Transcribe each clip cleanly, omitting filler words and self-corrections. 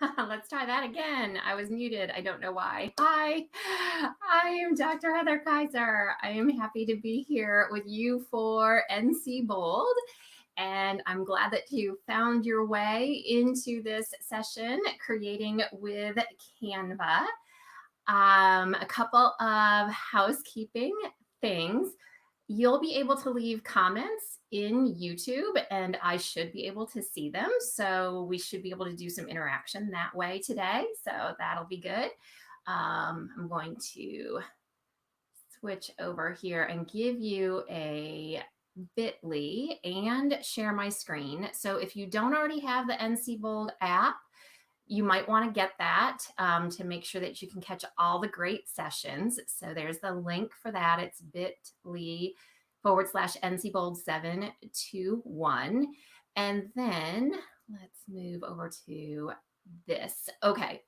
Let's try that again. I was muted. I don't know why. Hi, I am Dr. Heather Kaiser. I am happy to be here with you for NC Bold. And I'm glad that you found your way into this session, Creating with Canva. A couple of housekeeping things. You'll be able to leave comments in YouTube and I should be able to see them. So we should be able to do some interaction that way today. So that'll be good. I'm going to switch over here and give you a bit.ly and share my screen. So if you don't already have the NC Bold app, you might want to get that to make sure that you can catch all the great sessions. So there's the link for that. It's bit.ly/NCBold721. And then let's move over to this. Okay.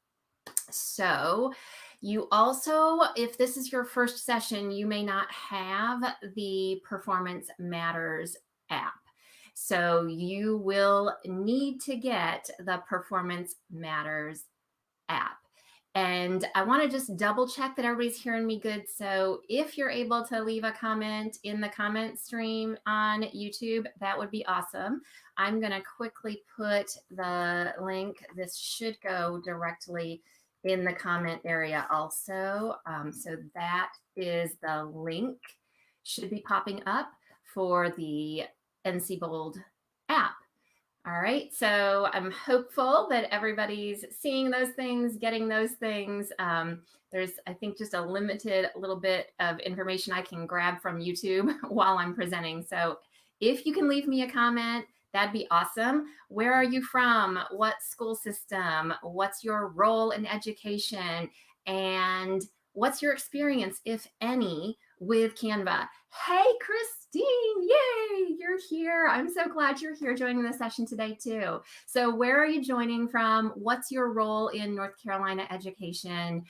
So you also, if this is your first session, you may not have the Performance Matters app. So you will need to get the Performance Matters app. And I want to just double check that everybody's hearing me good. So if you're able to leave a comment in the comment stream on YouTube, that would be awesome. I'm going to quickly put the link. This should go directly in the comment area also. So that is the link should be popping up for the NC Bold app. All right, so I'm hopeful that everybody's seeing those things, getting those things. There's, I think, just a limited little bit of information I can grab from YouTube while I'm presenting. So if you can leave me a comment, that'd be awesome. Where are you from? What school system? What's your role in education? And what's your experience, if any, with Canva? Hey, Christine, yay, you're here. I'm so glad you're here joining the session today too. So where are you joining from? What's your role in North Carolina education?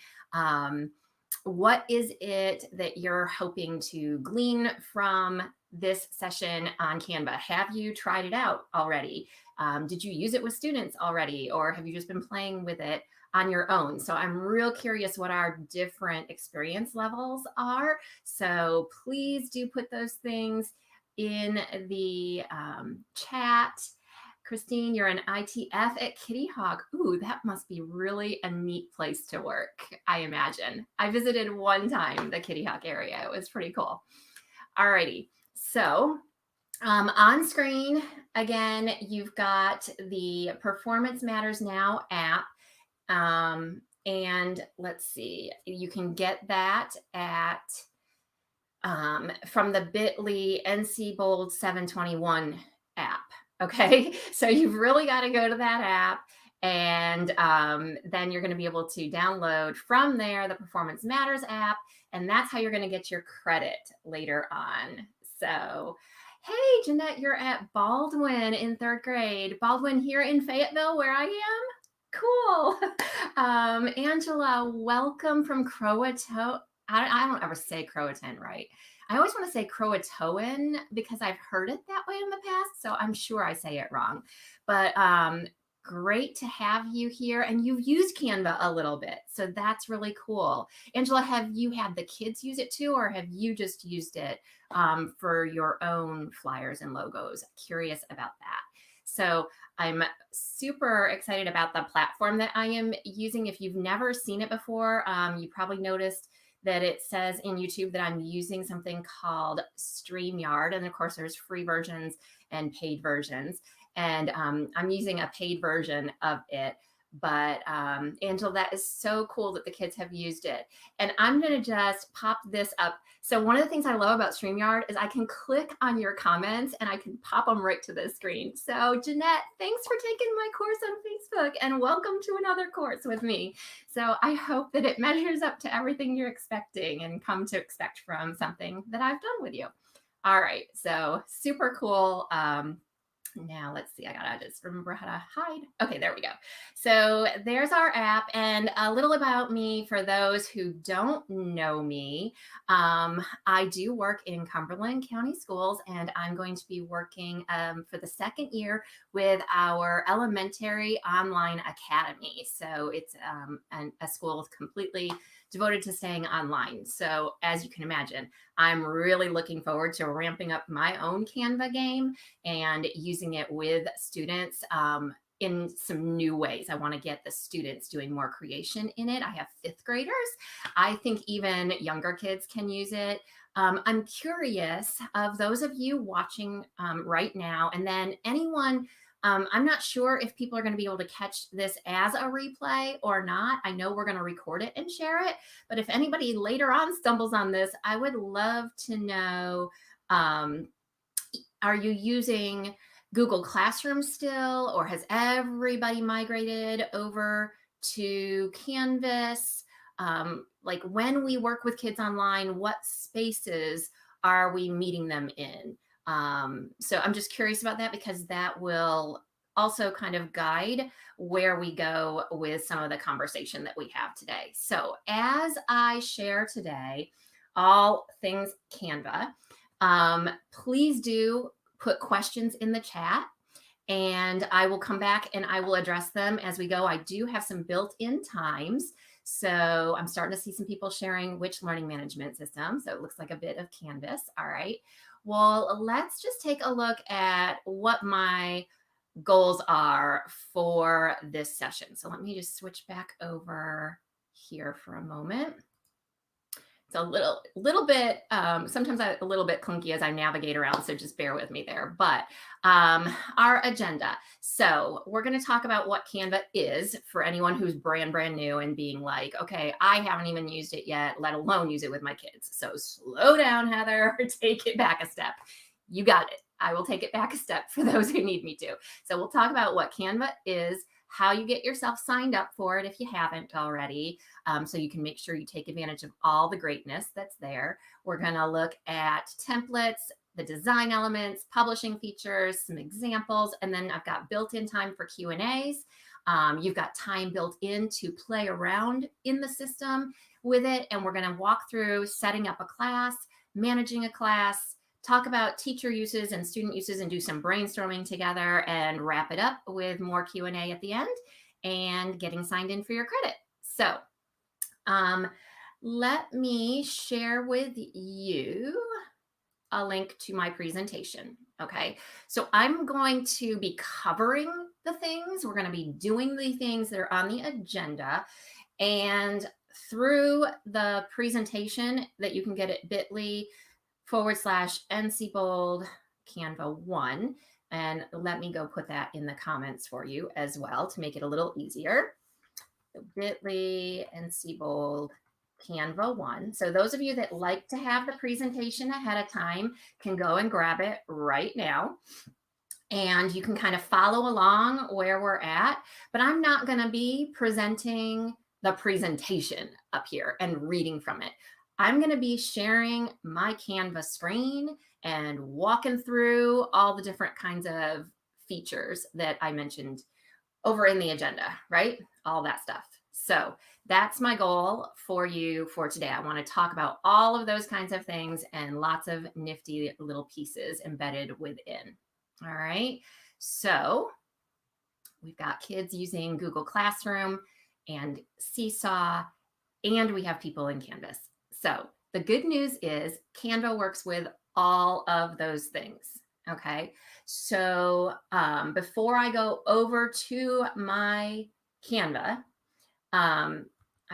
What is it that you're hoping to glean from this session on Canva? Have you tried it out already? Did you use it with students already? Or have you just been playing with it on your own? So I'm real curious what our different experience levels are. So please do put those things in the chat. Christine, you're an ITF at Kitty Hawk. Ooh, that must be really a neat place to work, I imagine. I visited one time the Kitty Hawk area. It was pretty cool. Alrighty, so on screen, again, you've got the Performance Matters Now app. And let's see, you can get that at from the bit.ly NC Bold 721 app. Okay, so you've really got to go to that app, and then you're going to be able to download from there the Performance Matters app, and that's how you're going to get your credit later on. So, hey, Jeanette, you're at Baldwin in 3rd grade. Baldwin here in Fayetteville, where I am. Cool. Angela, welcome from Croatoan. I don't ever say Croatoan right. I always want to say Croatoan because I've heard it that way in the past, so I'm sure I say it wrong. But great to have you here, and you've used Canva a little bit, so that's really cool. Angela, have you had the kids use it too, or have you just used it for your own flyers and logos? Curious about that. So I'm super excited about the platform that I am using. If you've never seen it before, you probably noticed that it says in YouTube that I'm using something called StreamYard. And of course, there's free versions and paid versions. And I'm using a paid version of it. But Angela, that is so cool that the kids have used it. And I'm going to just pop this up. So one of the things I love about StreamYard is I can click on your comments and I can pop them right to the screen. So Jeanette, thanks for taking my course on Facebook and welcome to another course with me. So I hope that it measures up to everything you're expecting and come to expect from something that I've done with you. All right, so super cool. Now let's see, I gotta just remember how to hide. Okay, there we go. So there's our app, and a little about me for those who don't know me. I do work in Cumberland County Schools, and I'm going to be working for the second year with our elementary online academy. So it's a school completely devoted to staying online. So as you can imagine, I'm really looking forward to ramping up my own Canva game and using it with students in some new ways. I want to get the students doing more creation in it. I have fifth graders. I think even younger kids can use it. I'm curious of those of you watching right now, and then anyone. I'm not sure if people are going to be able to catch this as a replay or not. I know we're going to record it and share it, but if anybody later on stumbles on this, I would love to know, are you using Google Classroom still, or has everybody migrated over to Canvas? Like when we work with kids online, what spaces are we meeting them in? So I'm just curious about that, because that will also kind of guide where we go with some of the conversation that we have today. So as I share today, all things Canva, please do put questions in the chat, and I will come back and I will address them as we go. I do have some built-in times. So I'm starting to see some people sharing which learning management system. So it looks like a bit of Canvas. All right. Well, let's just take a look at what my goals are for this session. So let me just switch back over here for a moment. It's a little bit, sometimes a little bit clunky as I navigate around, so just bear with me there. But our agenda. So we're going to talk about what Canva is for anyone who's brand new and being like, okay, I haven't even used it yet, let alone use it with my kids. So slow down, Heather, take it back a step. You got it. I will take it back a step for those who need me to. So we'll talk about what Canva is, how you get yourself signed up for it if you haven't already, so you can make sure you take advantage of all the greatness that's there. We're going to look at templates, the design elements, publishing features, some examples, and then I've got built-in time for Q&As. You've got time built in to play around in the system with it, and we're going to walk through setting up a class, managing a class, talk about teacher uses and student uses, and do some brainstorming together, and wrap it up with more Q&A at the end and getting signed in for your credit. So let me share with you a link to my presentation. Okay, so I'm going to be covering the things. We're going to be doing the things that are on the agenda, and through the presentation that you can get at bit.ly/NC Canva 1. And let me go put that in the comments for you as well to make it a little easier. bit.ly NC Canva 1. So those of you that like to have the presentation ahead of time can go and grab it right now. And you can kind of follow along where we're at, but I'm not going to be presenting the presentation up here and reading from it. I'm going to be sharing my Canva screen and walking through all the different kinds of features that I mentioned over in the agenda, right? All that stuff. So that's my goal for you for today. I want to talk about all of those kinds of things and lots of nifty little pieces embedded within. All right. So we've got kids using Google Classroom and Seesaw, and we have people in Canvas. So the good news is Canva works with all of those things. Okay. So before I go over to my Canva, I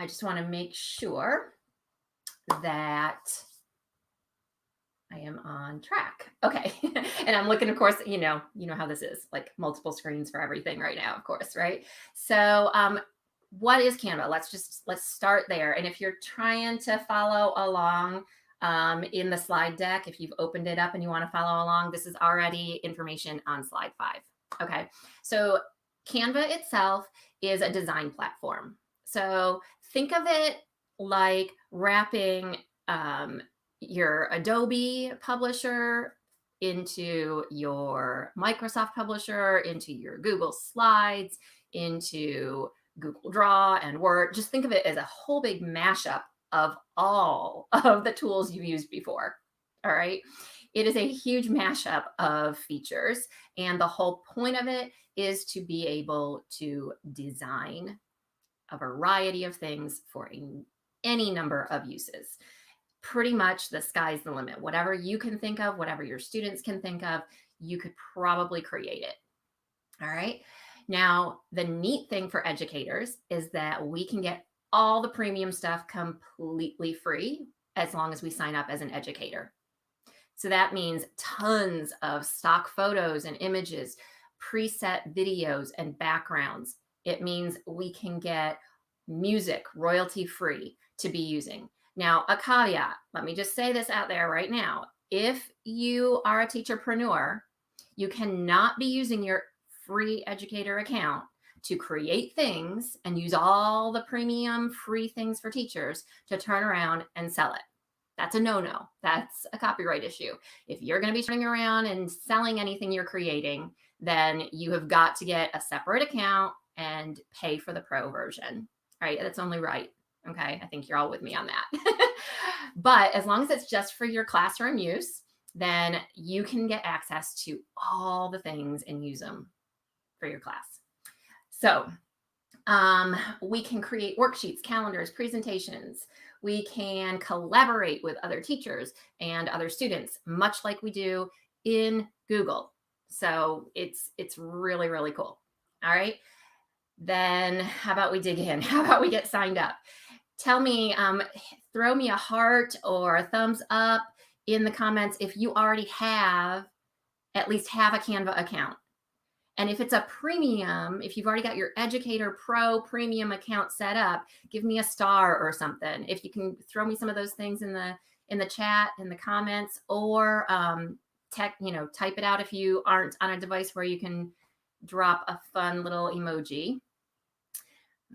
just want to make sure that I am on track. Okay. And I'm looking, of course, you know how this is, like multiple screens for everything right now, of course, right? So what is Canva? Let's start there. And if you're trying to follow along in the slide deck, if you've opened it up and you want to follow along, this is already information on slide 5. Okay. So Canva itself is a design platform. So think of it like wrapping your Adobe publisher into your Microsoft Publisher, into your Google Slides, into Google Draw and Word. Just think of it as a whole big mashup of all of the tools you've used before. All right. It is a huge mashup of features. And the whole point of it is to be able to design a variety of things for any number of uses. Pretty much the sky's the limit. Whatever you can think of, whatever your students can think of, you could probably create it. All right. Now, the neat thing for educators is that we can get all the premium stuff completely free as long as we sign up as an educator. So that means tons of stock photos and images, preset videos and backgrounds. It means we can get music royalty free to be using. Now, a caveat, let me just say this out there right now. If you are a teacherpreneur, you cannot be using your free educator account to create things and use all the premium free things for teachers to turn around and sell it. That's a no-no. That's a copyright issue. If you're going to be turning around and selling anything you're creating, then you have got to get a separate account and pay for the pro version. Right? That's only right. Okay. I think you're all with me on that. But as long as it's just for your classroom use, then you can get access to all the things and use them for your class. So we can create worksheets, calendars, presentations. We can collaborate with other teachers and other students, much like we do in Google. So it's really, really cool. All right. Then how about we dig in? How about we get signed up? Tell me, throw me a heart or a thumbs up in the comments if you already have at least have a Canva account. And if it's a premium, if you've already got your Educator Pro premium account set up, give me a star or something. If you can throw me some of those things in the chat, in the comments, or type it out if you aren't on a device where you can drop a fun little emoji.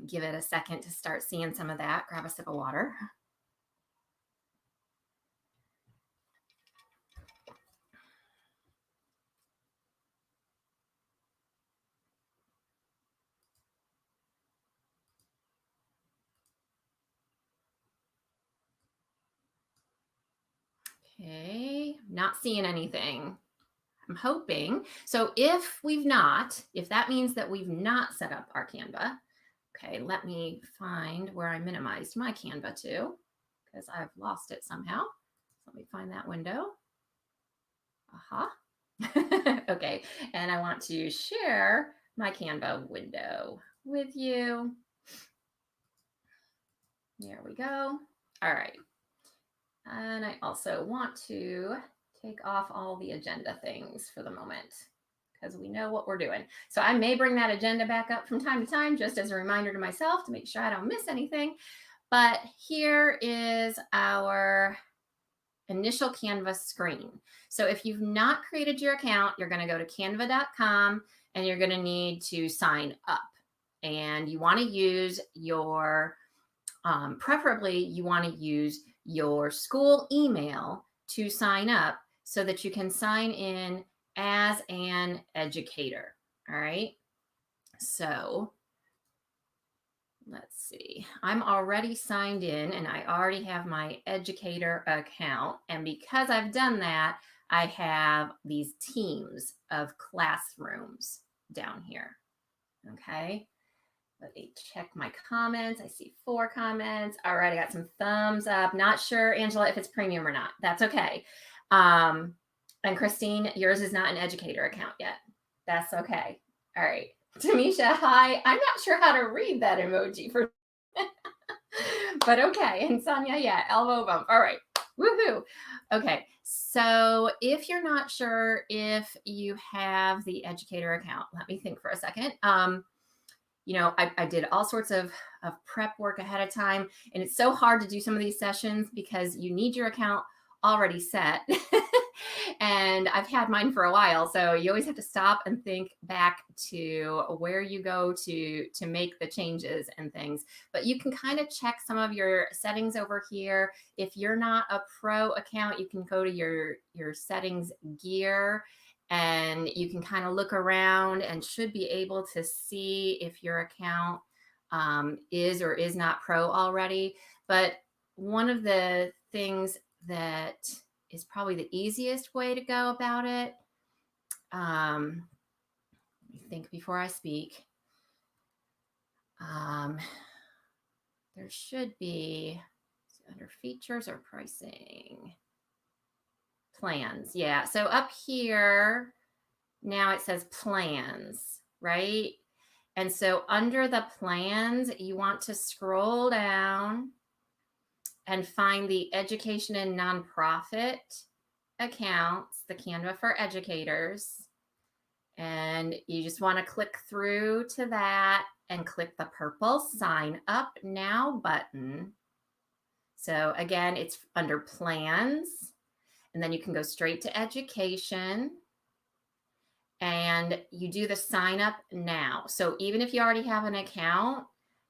Give it a second to start seeing some of that. Grab a sip of water. Okay, not seeing anything. I'm hoping. So if that means that we've not set up our Canva, okay, let me find where I minimized my Canva to, because I've lost it somehow. So let me find that window. Aha. Okay, and I want to share my Canva window with you. There we go. All right. And I also want to take off all the agenda things for the moment because we know what we're doing. So I may bring that agenda back up from time to time just as a reminder to myself to make sure I don't miss anything. But here is our initial Canva screen. So if you've not created your account, you're going to go to canva.com and you're going to need to sign up. And you want to use your, preferably you want to use your school email to sign up so that you can sign in as an educator. All right. So let's see. I'm already signed in and I already have my educator account. And because I've done that, I have these teams of classrooms down here. Okay. Let me check my comments. I see 4 comments. All right, I got some thumbs up. Not sure, Angela, if it's premium or not. That's okay. And Christine, yours is not an educator account yet. That's okay. All right. Tamisha, hi. I'm not sure how to read that emoji for, but okay. And Sonia, yeah, elbow bump. All right. Woohoo. Okay. So if you're not sure if you have the educator account, let me think for a second. I did all sorts of prep work ahead of time, and it's so hard to do some of these sessions because you need your account already set. And I've had mine for a while. So you always have to stop and think back to where you go to make the changes and things. But you can kind of check some of your settings over here. If you're not a pro account, you can go to your settings gear, and you can kind of look around and should be able to see if your account is or is not pro already. But one of the things that is probably the easiest way to go about it, let me think before I speak. There should be under features or pricing. Plans. Yeah. So up here, now it says plans, right? And so under the plans, you want to scroll down and find the education and nonprofit accounts, the Canva for educators. And you just want to click through to that and click the purple sign up now button. So again, it's under plans, and then you can go straight to education, and you do the sign up now. So even if you already have an account,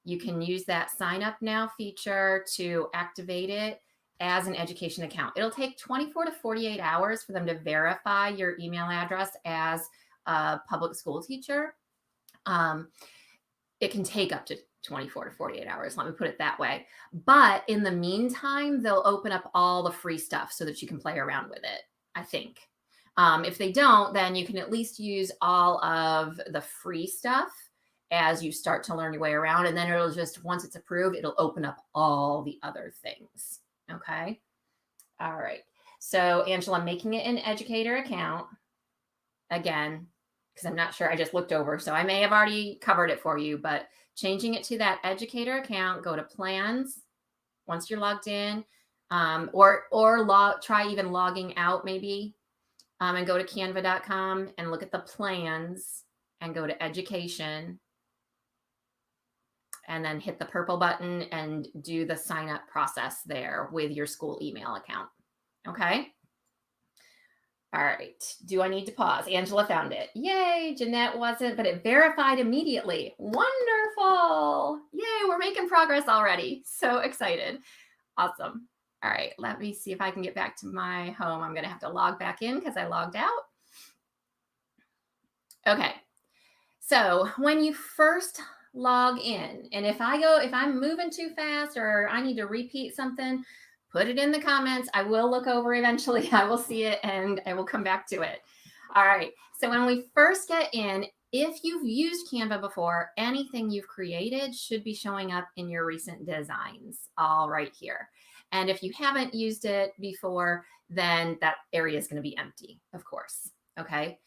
you can use that sign up now feature to activate it as an education account. It'll take 24 to 48 hours for them to verify your email address as a public school teacher. It can take up to 24 to 48 hours, let me put it that way. But in the meantime, they'll open up all the free stuff so that you can play around with it, I think. If they don't, then you can at least use all of the free stuff as you start to learn your way around. And then it'll just, once it's approved, it'll open up all the other things. Okay. All right. So Angela, I'm making it an educator account again, because I'm not sure. I just looked over. So I may have already covered it for you, but changing it to that educator account, go to plans once you're logged in, try even logging out maybe, and go to canva.com and look at the plans and go to education, and then hit the purple button and do the sign up process there with your school email account. Okay. All right. Do I need to pause? Angela found it. Yay. Jeanette wasn't, but it verified immediately. Wonderful. Yay. We're making progress already. So excited. Awesome. All right. Let me see if I can get back to my home. I'm going to have to log back in because I logged out. Okay. So when you first log in, and if I'm moving too fast or I need to repeat something, put it in the comments. I will look over eventually. I will see it and I will come back to it. All right. So when we first get in, if you've used Canva before, anything you've created should be showing up in your recent designs, all right here. And if you haven't used it before, then that area is going to be empty, of course. Okay.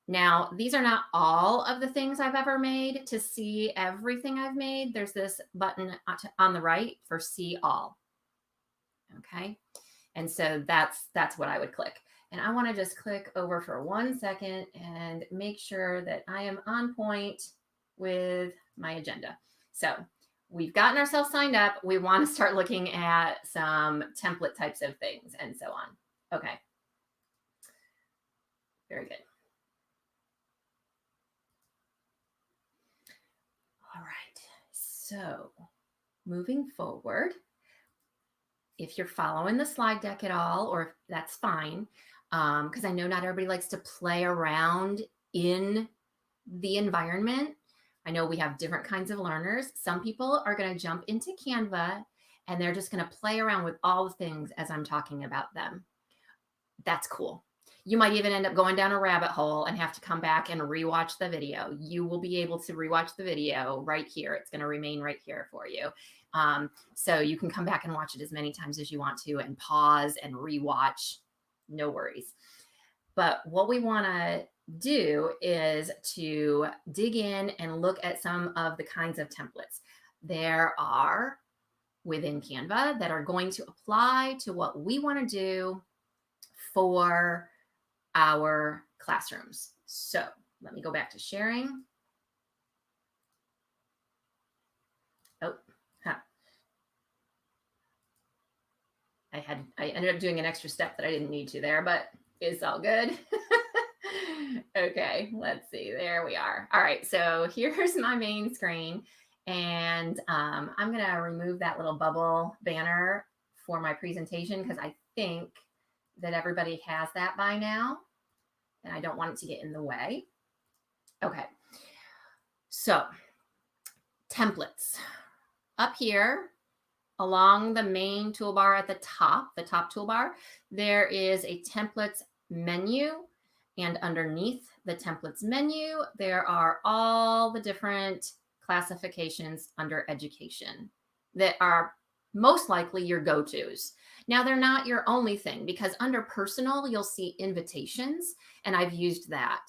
Now, these are not all of the things I've ever made. To see everything I've made, there's this button on the right for see all. Okay. And so that's what I would click. And I want to just click over for 1 second and make sure that I am on point with my agenda. So we've gotten ourselves signed up. We want to start looking at some template types of things and so on. Okay. Very good. All right. So moving forward, if you're following the slide deck at all, or that's fine, because I know not everybody likes to play around in the environment. I know we have different kinds of learners. Some people are going to jump into Canva and they're just going to play around with all the things as I'm talking about them. That's cool. You might even end up going down a rabbit hole and have to come back and rewatch the video. You will be able to rewatch the video right here. It's going to remain right here for you. So you can come back and watch it as many times as you want to and pause and rewatch. No worries. But what we want to do is to dig in and look at some of the kinds of templates there are within Canva that are going to apply to what we want to do for our classrooms. So let me go back to sharing. Oh, huh. I ended up doing an extra step that I didn't need to there, but It's all good. Okay, let's see. There we are. All right, so here's my main screen. And I'm going to remove that little bubble banner for my presentation because I think that everybody has that by now. And I don't want it to get in the way. Okay, so templates. Up here, along the main toolbar at the top toolbar, there is a templates menu. And underneath the templates menu, there are all the different classifications under education that are most likely your go-tos. Now, they're not your only thing because under personal, you'll see invitations, and I've used that.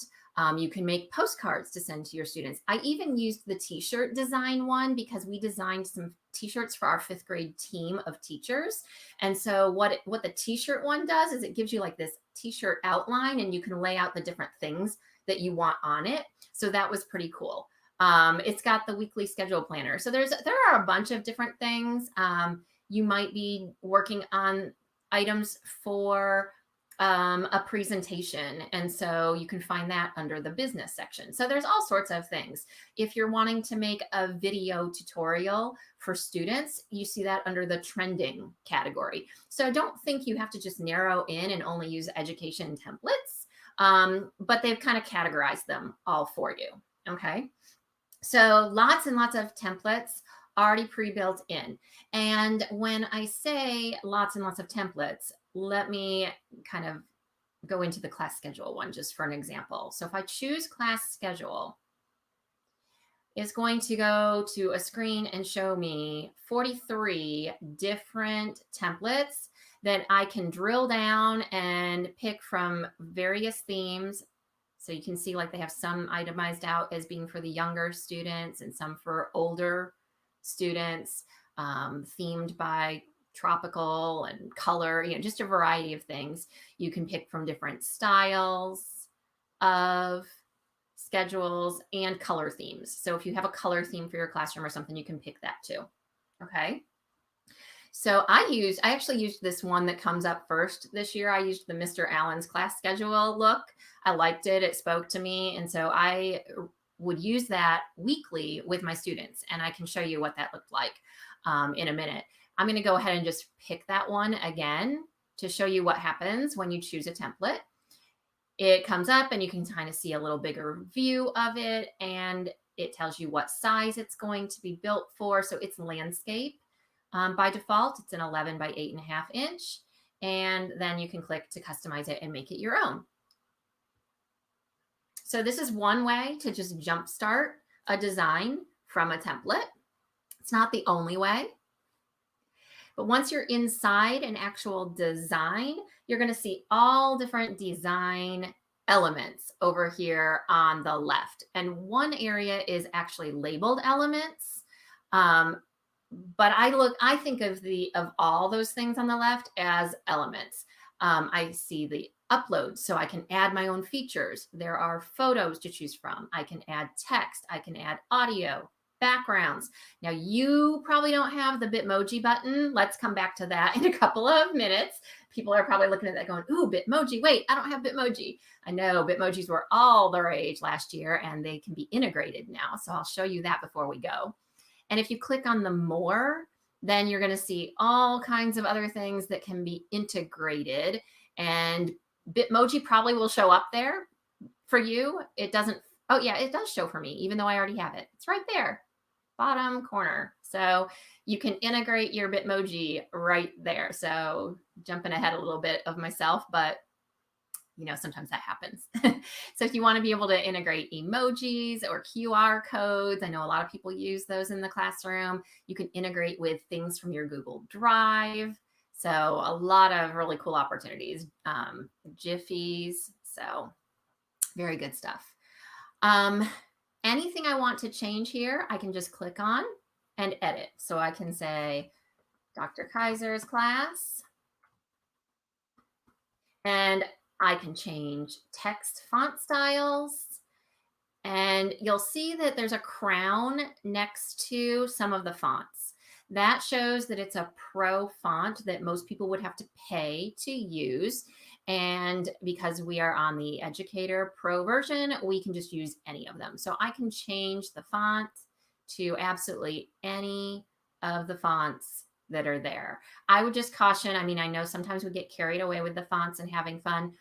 You can make postcards to send to your students. I even used the t-shirt design one because we designed some t-shirts for our 5th grade team of teachers. And so what the t-shirt one does is it gives you like this t-shirt outline and you can lay out the different things that you want on it. So that was pretty cool. It's got the weekly schedule planner. So there are a bunch of different things. You might be working on items for a presentation. And so you can find that under the business section. So there's all sorts of things. If you're wanting to make a video tutorial for students, you see that under the trending category. So don't think you have to just narrow in and only use education templates, but they've kind of categorized them all for you. Okay. So lots and lots of templates already pre-built in. And when I say lots and lots of templates, let me kind of go into the class schedule one just for an example. So if I choose class schedule, it's going to go to a screen and show me 43 different templates that I can drill down and pick from various themes. So you can see like they have some itemized out as being for the younger students and some for older students, themed by tropical and color, just a variety of things. You can pick from different styles of schedules and color themes. So if you have a color theme for your classroom or something, you can pick that too. Okay. So I actually used this one that comes up first this year. I used the Mr. Allen's class schedule look. I liked it. It spoke to me. And so I would use that weekly with my students. And I can show you what that looked like in a minute. I'm going to go ahead and just pick that one again to show you what happens when you choose a template. It comes up and you can kind of see a little bigger view of it. And it tells you what size it's going to be built for. So it's landscape. By default, it's an 11 by 8.5 inch. And then you can click to customize it and make it your own. So this is one way to just jumpstart a design from a template. It's not the only way. But once you're inside an actual design, you're going to see all different design elements over here on the left. And one area is actually labeled elements. But I think of all those things on the left as elements. I see the upload, so I can add my own features. There are photos to choose from. I can add text. I can add audio, backgrounds. Now you probably don't have the Bitmoji button. Let's come back to that in a couple of minutes. People are probably looking at that going, ooh, Bitmoji. Wait, I don't have Bitmoji. I know Bitmojis were all the rage last year and they can be integrated now. So I'll show you that before we go. And if you click on the more, then you're going to see all kinds of other things that can be integrated. And Bitmoji probably will show up there for you. It doesn't. Oh, yeah, it does show for me, even though I already have it. It's right there, bottom corner. So you can integrate your Bitmoji right there. So jumping ahead a little bit of myself, but sometimes that happens. So if you want to be able to integrate emojis or QR codes, I know a lot of people use those in the classroom. You can integrate with things from your Google Drive. So a lot of really cool opportunities, Jiffies. So very good stuff. Anything I want to change here, I can just click on and edit. So I can say Dr. Kaiser's class, and I can change text font styles, and you'll see that there's a crown next to some of the fonts. That shows that it's a pro font that most people would have to pay to use. And because we are on the Educator Pro version, we can just use any of them. So I can change the font to absolutely any of the fonts that are there. I would just caution, I mean, I know sometimes we get carried away with the fonts and having fun.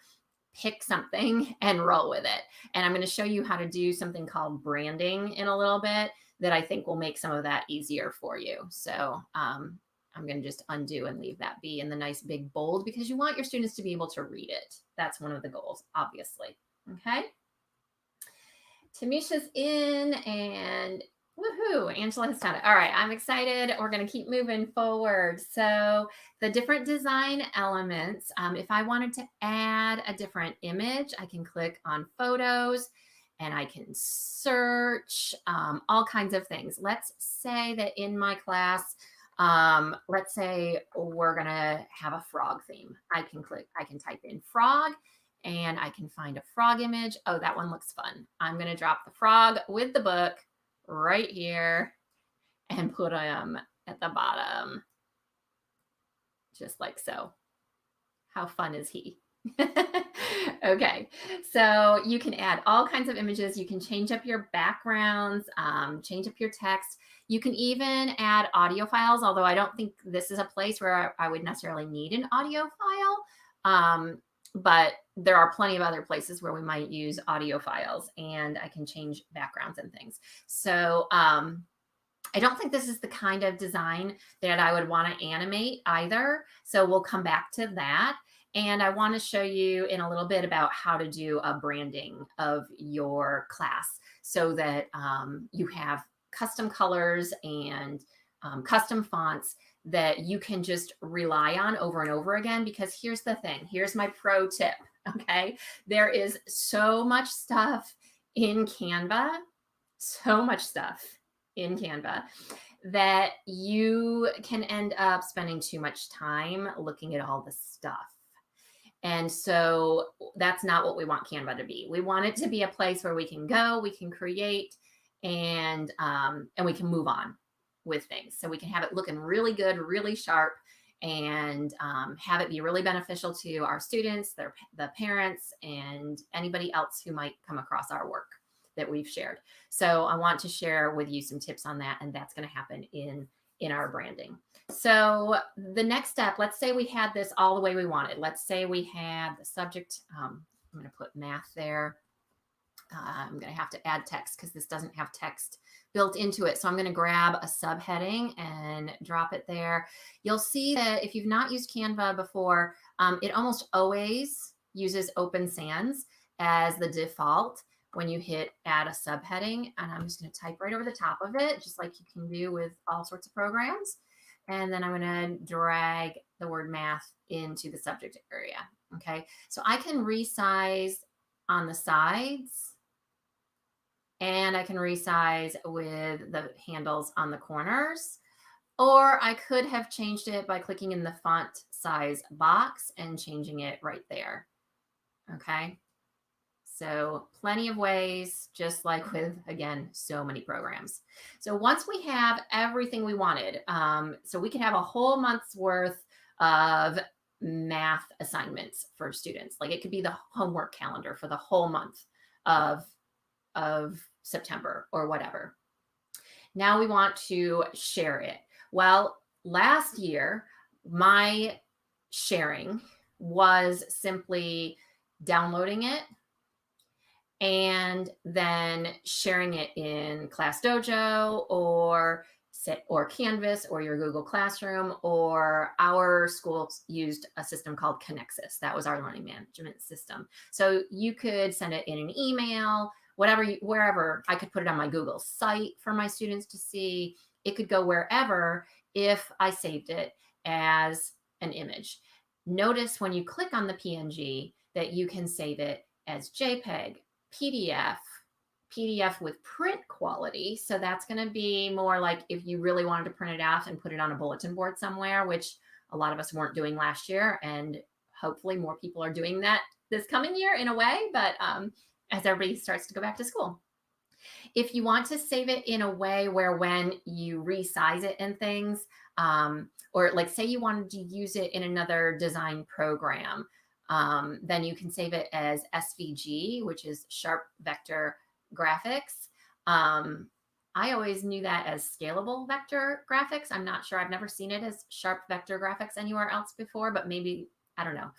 Pick something and roll with it. And I'm going to show you how to do something called branding in a little bit that I think will make some of that easier for you. So I'm going to just undo and leave that be in the nice big bold because you want your students to be able to read it. That's one of the goals, obviously. Okay. Tamisha's in and woohoo, Angela has done it. All right, I'm excited. We're going to keep moving forward. So the different design elements, if I wanted to add a different image, I can click on photos and I can search all kinds of things. Let's say that in my class, let's say we're going to have a frog theme. I can type in frog and I can find a frog image. Oh, that one looks fun. I'm going to drop the frog with the book right here and put him at the bottom, just like so. How fun is he? Okay, so you can add all kinds of images. You can change up your backgrounds, change up your text. You can even add audio files, although I don't think this is a place where I would necessarily need an audio file. But there are plenty of other places where we might use audio files, and I can change backgrounds and things. So I don't think this is the kind of design that I would want to animate either. So we'll come back to that. And I want to show you in a little bit about how to do a branding of your class so that you have custom colors and custom fonts that you can just rely on over and over again. Because here's the thing, here's my pro tip, okay? There is so much stuff in Canva, so much stuff in Canva that you can end up spending too much time looking at all the stuff. And so that's not what we want Canva to be. We want it to be a place where we can go, we can create, and we can move on with things. So we can have it looking really good, really sharp, and have it be really beneficial to our students, the parents, and anybody else who might come across our work that we've shared. So I want to share with you some tips on that, and that's going to happen in our branding. So the next step, let's say we had this all the way we wanted. Let's say we had the subject. I'm going to put math there. I'm going to have to add text because this doesn't have text built into it. So I'm going to grab a subheading and drop it there. You'll see that if you've not used Canva before, it almost always uses Open Sans as the default when you hit add a subheading. And I'm just going to type right over the top of it, just like you can do with all sorts of programs. And then I'm going to drag the word math into the subject area. Okay, so I can resize on the sides, and I can resize with the handles on the corners, or I could have changed it by clicking in the font size box and changing it right there. Okay, so plenty of ways, just like with, again, so many programs. So once we have everything we wanted, so we can have a whole month's worth of math assignments for students. Like it could be the homework calendar for the whole month of September or whatever. Now we want to share it. Well, last year, my sharing was simply downloading it and then sharing it in Class Dojo or Canvas or your Google Classroom, or our school used a system called Connexus. That was our learning management system. So you could send it in an email, wherever. I could put it on my Google site for my students to see. It could go wherever if I saved it as an image. Notice when you click on the PNG that you can save it as JPEG, PDF with print quality. So that's going to be more like if you really wanted to print it out and put it on a bulletin board somewhere, which a lot of us weren't doing last year. And hopefully more people are doing that this coming year in a way, but as everybody starts to go back to school. If you want to save it in a way where when you resize it and things, or like say you wanted to use it in another design program, then you can save it as SVG, which is Sharp Vector Graphics. I always knew that as scalable vector graphics. I'm not sure. I've never seen it as Sharp Vector Graphics anywhere else before, but maybe, I don't know.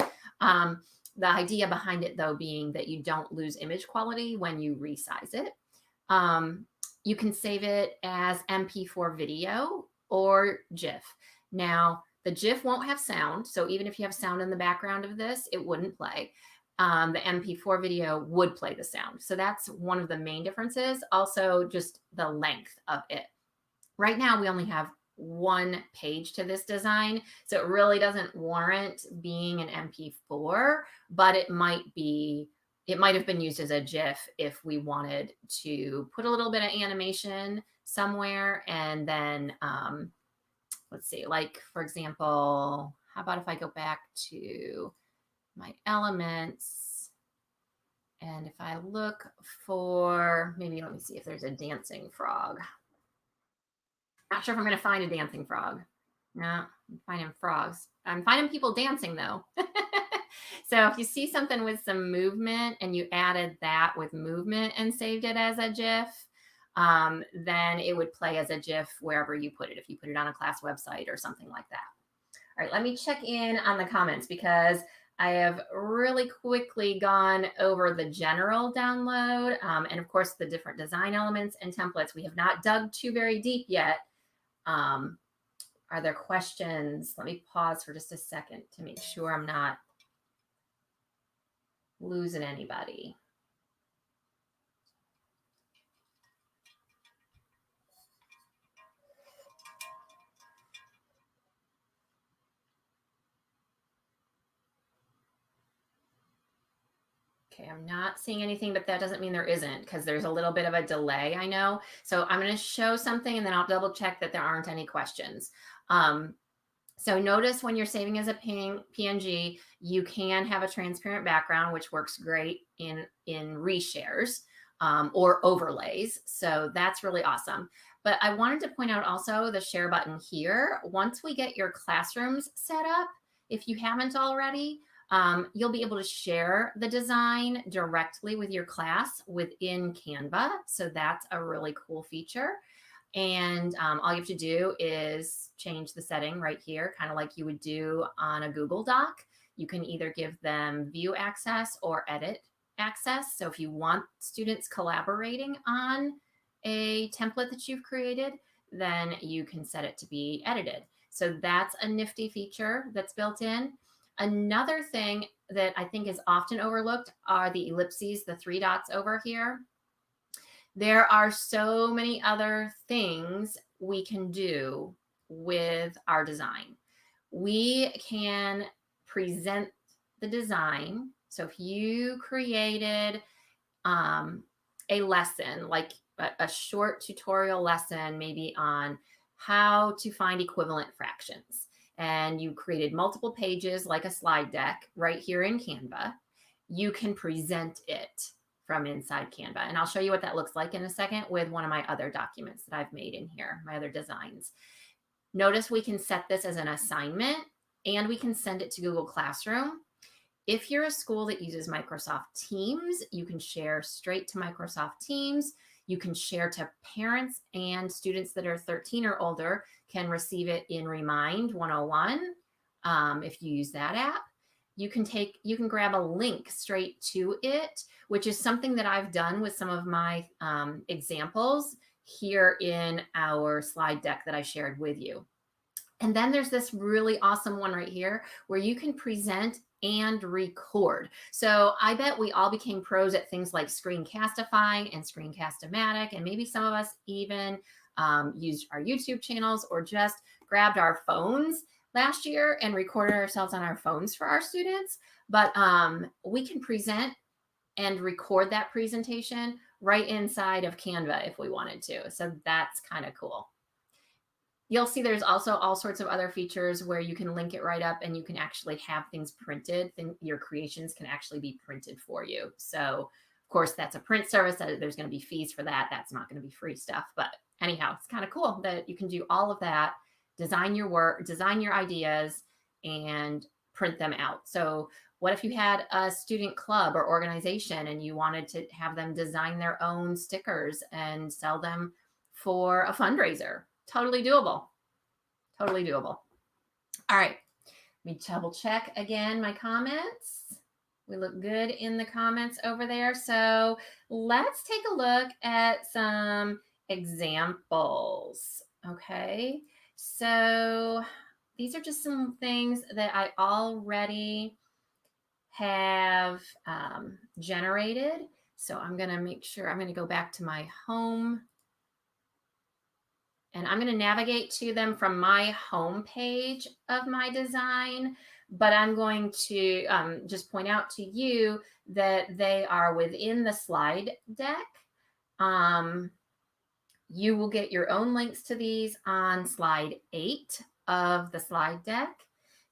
The idea behind it, though, being that you don't lose image quality when you resize it. You can save it as MP4 video or GIF. Now, the GIF won't have sound, so even if you have sound in the background of this, it wouldn't play. The MP4 video would play the sound. So that's one of the main differences. Also, just the length of it. Right now, we only have one page to this design, so it really doesn't warrant being an MP4, but it might have been used as a GIF if we wanted to put a little bit of animation somewhere. And then, let's see, like, for example, how about if I go back to my elements, and if I look for, maybe let me see if there's a dancing frog. Not sure if I'm going to find a dancing frog. No, I'm finding frogs. I'm finding people dancing, though. So if you see something with some movement and you added that with movement and saved it as a GIF, then it would play as a GIF wherever you put it, if you put it on a class website or something like that. All right, let me check in on the comments because I have really quickly gone over the general download and, of course, the different design elements and templates. We have not dug too very deep yet. Are there questions? Let me pause for just a second to make sure I'm not losing anybody. Okay, I'm not seeing anything, but that doesn't mean there isn't, because there's a little bit of a delay, I know. So I'm going to show something and then I'll double check that there aren't any questions. So notice when you're saving as a PNG, you can have a transparent background, which works great in reshares or overlays. So that's really awesome. But I wanted to point out also the share button here. Once we get your classrooms set up, if you haven't already, you'll be able to share the design directly with your class within Canva. So that's a really cool feature. And all you have to do is change the setting right here, kind of like you would do on a Google Doc. You can either give them view access or edit access. So if you want students collaborating on a template that you've created, then you can set it to be edited. So that's a nifty feature that's built in. Another thing that I think is often overlooked are the ellipses, the 3 dots over here. There are so many other things we can do with our design. We can present the design. So if you created a lesson, like a short tutorial lesson, maybe on how to find equivalent fractions, and you created multiple pages like a slide deck right here in Canva, you can present it from inside Canva. And I'll show you what that looks like in a second with one of my other documents that I've made in here, my other designs. Notice we can set this as an assignment and we can send it to Google Classroom. If you're a school that uses Microsoft Teams, you can share straight to Microsoft Teams. You can share to parents, and students that are 13 or older can receive it in Remind 101 if you use that app. You can grab a link straight to it, which is something that I've done with some of my examples here in our slide deck that I shared with you. And then there's this really awesome one right here where you can present and record. So I bet we all became pros at things like Screencastify and Screencast-O-Matic, and maybe some of us even used our YouTube channels or just grabbed our phones last year and recorded ourselves on our phones for our students. But we can present and record that presentation right inside of Canva if we wanted to. So that's kind of cool. You'll see there's also all sorts of other features where you can link it right up and you can actually have things printed. Your creations can actually be printed for you. So, of course, that's a print service. There's going to be fees for that. That's not going to be free stuff. But anyhow, it's kind of cool that you can do all of that, design your work, design your ideas, and print them out. So What if you had a student club or organization and you wanted to have them design their own stickers and sell them for a fundraiser? Totally doable. Totally doable. All right. Let me double check again my comments. We look good in the comments over there. So let's take a look at some examples. Okay. So these are just some things that I already have generated. So I'm going to make sure I'm going to go back to my home and I'm going to navigate to them from my home page of my design, but I'm going to just point out to you that they are within the slide deck. You will get your own links to these on slide 8 of the slide deck.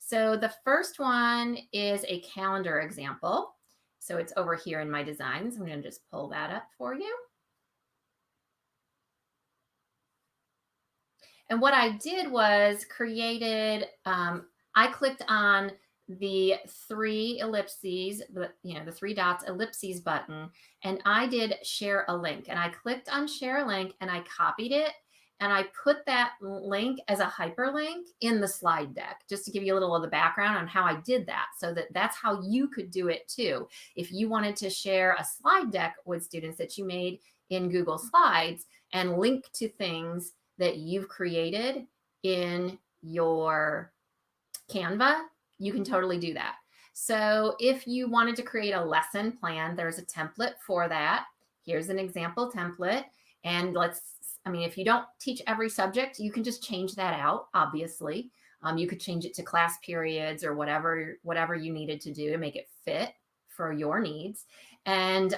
So the first one is a calendar example. So it's over here in my designs. I'm going to just pull that up for you. And what I did was created, I clicked on the 3 ellipses, the 3 dots ellipses button, and I did share a link. And I clicked on share a link and I copied it. And I put that link as a hyperlink in the slide deck, just to give you a little of the background on how I did that, so that that's how you could do it too. If you wanted to share a slide deck with students that you made in Google Slides and link to things that you've created in your Canva, you can totally do that. So if you wanted to create a lesson plan, there's a template for that. Here's an example template. And if you don't teach every subject, you can just change that out, obviously. You could change it to class periods or whatever you needed to do to make it fit for your needs. And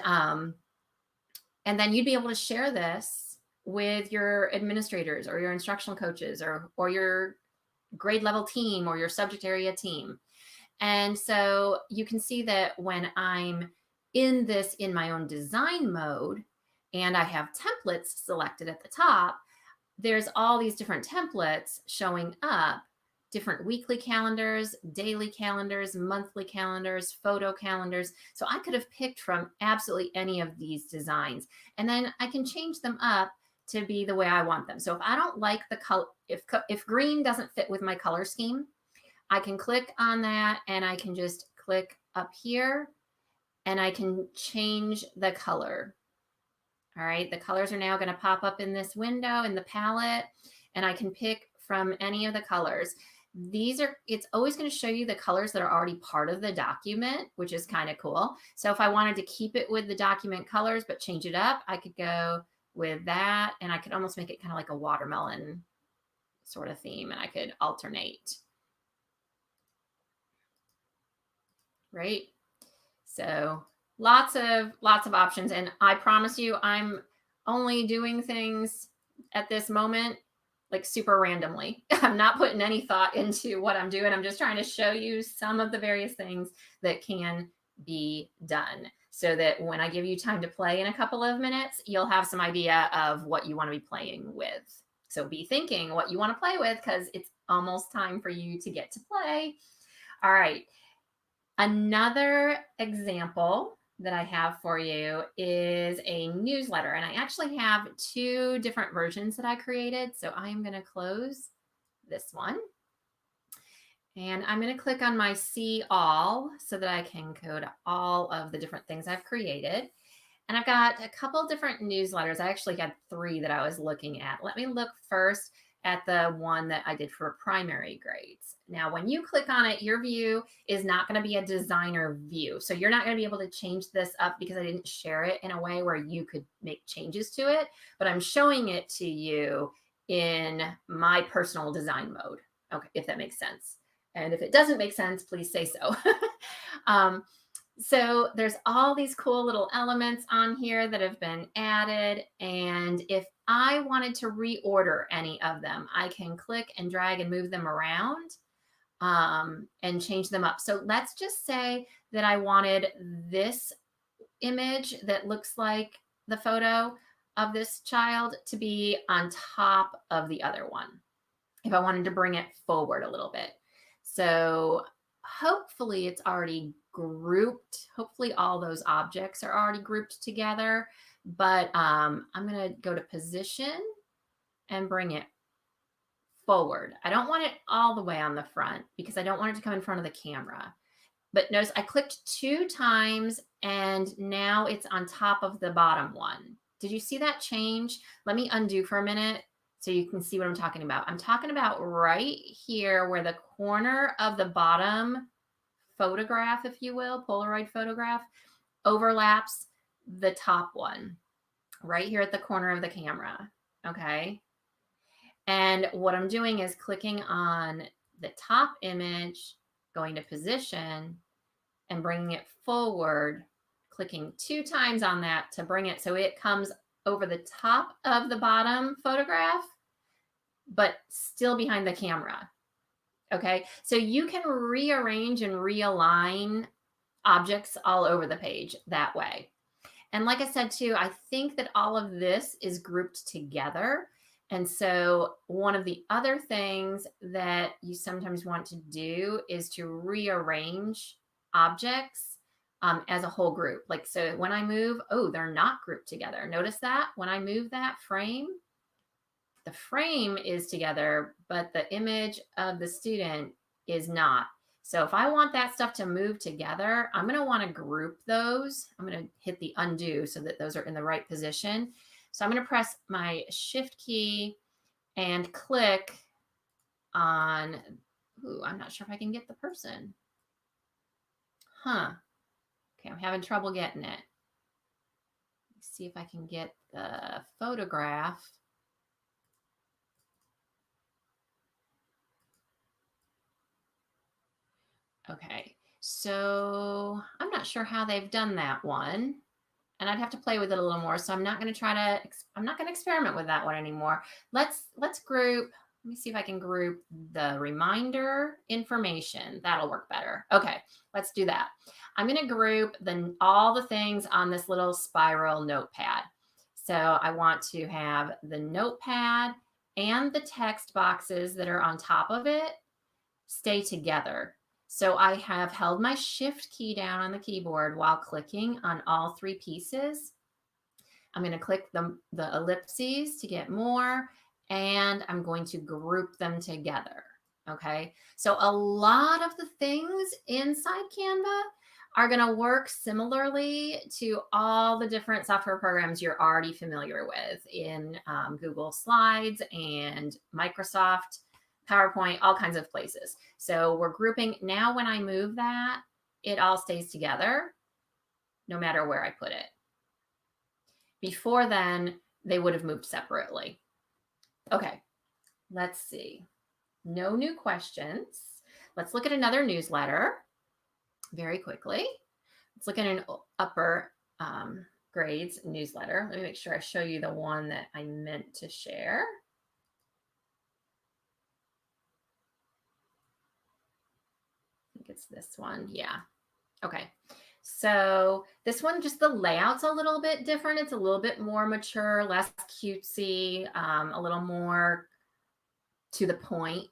then you'd be able to share this with your administrators or your instructional coaches or your grade level team or your subject area team. And so you can see that when I'm in my own design mode and I have templates selected at the top, there's all these different templates showing up, different weekly calendars, daily calendars, monthly calendars, photo calendars. So I could have picked from absolutely any of these designs, and then I can change them up to be the way I want them. So if I don't like the color, if green doesn't fit with my color scheme, I can click on that and I can just click up here and I can change the color. All right, the colors are now going to pop up in this window in the palette, and I can pick from any of the colors. It's always going to show you the colors that are already part of the document, which is kind of cool. So if I wanted to keep it with the document colors but change it up, I could go with that, and I could almost make it kind of like a watermelon sort of theme, and I could alternate. Right? So lots of options, and I promise you I'm only doing things at this moment like super randomly. I'm not putting any thought into what I'm doing. I'm just trying to show you some of the various things that can be done, so that when I give you time to play in a couple of minutes, you'll have some idea of what you want to be playing with. So be thinking what you want to play with, because it's almost time for you to get to play. All right. Another example that I have for you is a newsletter, and I actually have 2 different versions that I created. So I'm going to close this one, and I'm going to click on my See All so that I can go to all of the different things I've created. And I've got a couple different newsletters. I actually had 3 that I was looking at. Let me look first at the one that I did for primary grades. Now, when you click on it, your view is not going to be a designer view. So you're not going to be able to change this up because I didn't share it in a way where you could make changes to it, but I'm showing it to you in my personal design mode. Okay, if that makes sense. And if it doesn't make sense, please say so. So there's all these cool little elements on here that have been added. And if I wanted to reorder any of them, I can click and drag and move them around and change them up. So let's just say that I wanted this image that looks like the photo of this child to be on top of the other one, if I wanted to bring it forward a little bit. So hopefully it's already grouped. Hopefully all those objects are already grouped together, but I'm going to go to position and bring it forward. I don't want it all the way on the front because I don't want it to come in front of the camera. But notice I clicked 2 times and now it's on top of the bottom one. Did you see that change? Let me undo for a minute so you can see what I'm talking about. I'm talking about right here where the corner of the bottom photograph, if you will, Polaroid photograph, overlaps the top one right here at the corner of the camera. Okay. And what I'm doing is clicking on the top image, going to position, and bringing it forward, clicking 2 times on that to bring it so it comes over the top of the bottom photograph, but still behind the camera. Okay, so you can rearrange and realign objects all over the page that way. And like I said too, I think that all of this is grouped together. And so one of the other things that you sometimes want to do is to rearrange objects as a whole group. Like, so when I move, oh, they're not grouped together. Notice that when I move that frame, the frame is together, but the image of the student is not. So if I want that stuff to move together, I'm going to want to group those. I'm going to hit the undo so that those are in the right position. So I'm going to press my shift key and click on, ooh, I'm not sure if I can get the person. Okay, I'm having trouble getting it. Let's see if I can get the photograph. Okay, so I'm not sure how they've done that one, and I'd have to play with it a little more. So I'm not going to I'm not going to experiment with that one anymore. Let's group. Let me see if I can group the reminder information. That'll work better. Okay, let's do that. I'm going to group all the things on this little spiral notepad. So I want to have the notepad and the text boxes that are on top of it stay together. So I have held my shift key down on the keyboard while clicking on all 3 pieces. I'm going to click the ellipses to get more, and I'm going to group them together. Okay, so a lot of the things inside Canva are going to work similarly to all the different software programs you're already familiar with in Google Slides and Microsoft PowerPoint, all kinds of places. So we're grouping. Now when I move that, it all stays together no matter where I put it. Before then, they would have moved separately. Okay, let's see. No new questions. Let's look at another newsletter very quickly. Let's look at an upper grades newsletter. Let me make sure I show you the one that I meant to share. It's this one. Yeah. Okay. So this one, just the layout's a little bit different. It's a little bit more mature, less cutesy, a little more to the point.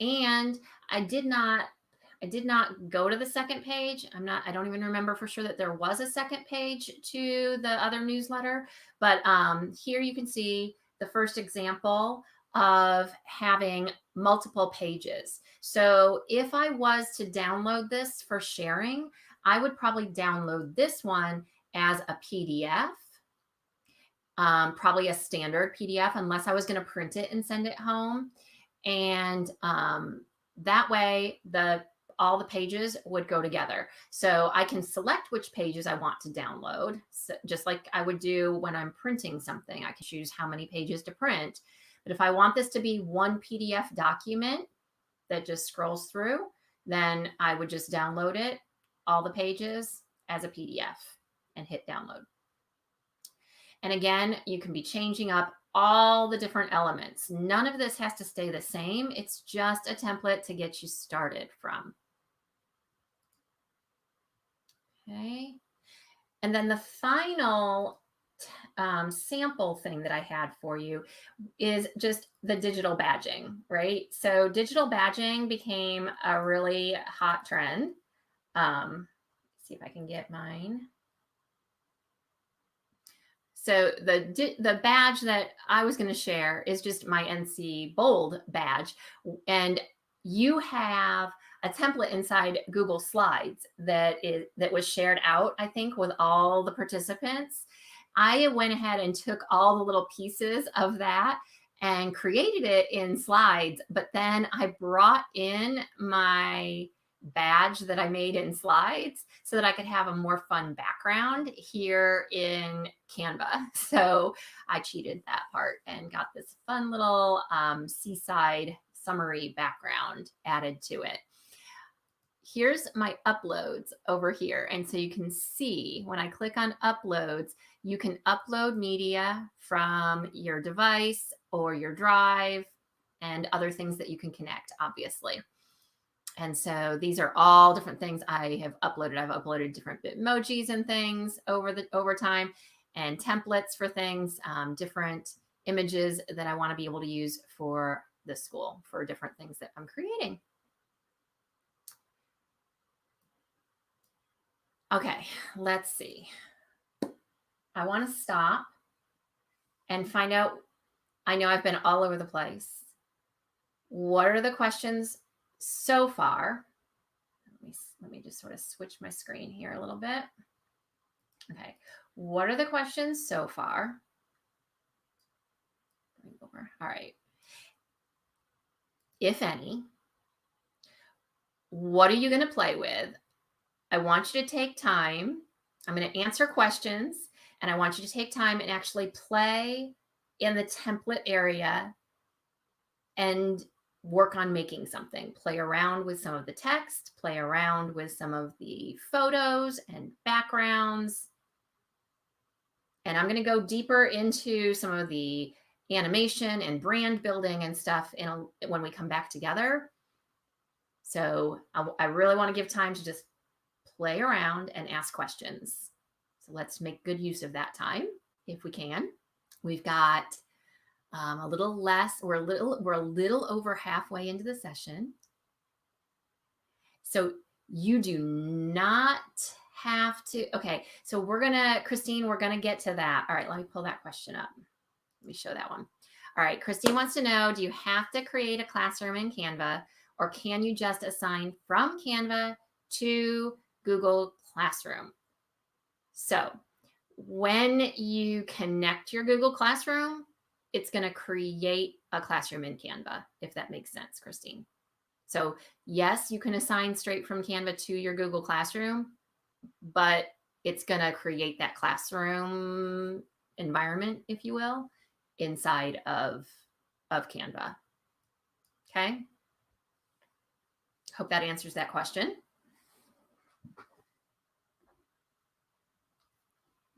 And I did not go to the second page. I don't even remember for sure that there was a second page to the other newsletter, but here you can see the first example of having multiple pages. So if I was to download this for sharing, I would probably download this one as a PDF, probably a standard PDF, unless I was going to print it and send it home. And that way all the pages would go together. So I can select which pages I want to download. So just like I would do when I'm printing something, I can choose how many pages to print. But if I want this to be one PDF document that just scrolls through, then I would just download it, all the pages as a PDF, and hit download. And again, you can be changing up all the different elements. None of this has to stay the same. It's just a template to get you started from. Okay. And then the final sample thing that I had for you is just the digital badging, right? So digital badging became a really hot trend See if I can get mine. So the badge that I was going to share is just my NC Bold badge. And you have a template inside Google Slides that was shared out, I think, with all the participants. I went ahead and took all the little pieces of that and created it in slides, but then I brought in my badge that I made in slides so that I could have a more fun background here in Canva. So I cheated that part and got this fun little seaside summary background added to it. Here's my uploads over here. And so you can see when I click on uploads, you can upload media from your device or your drive and other things that you can connect, obviously. And so these are all different things I have uploaded. I've uploaded different Bitmojis and things over time, and templates for things, different images that I want to be able to use for the school for different things that I'm creating. Okay, let's see. I want to stop and find out. I know I've been all over the place. What are the questions so far? Let me just sort of switch my screen here a little bit. Okay, what are the questions so far? All right. If any, what are you going to play with? I want you to take time. I'm going to answer questions, and I want you to take time and actually play in the template area and work on making something. Play around with some of the text, play around with some of the photos and backgrounds. And I'm going to go deeper into some of the animation and brand building and stuff when we come back together. So I really want to give time to just play around and ask questions. So let's make good use of that time if we can. We've got a little less. We're a little over halfway into the session. So you do not have to. Okay, so Christine, we're gonna get to that. All right, let me pull that question up. Let me show that one. All right, Christine wants to know, do you have to create a classroom in Canva, or can you just assign from Canva to Google Classroom? So when you connect your Google Classroom, it's going to create a classroom in Canva, if that makes sense, Christine. So yes, you can assign straight from Canva to your Google Classroom, but it's going to create that classroom environment, if you will, inside of Canva. Okay. Hope that answers that question.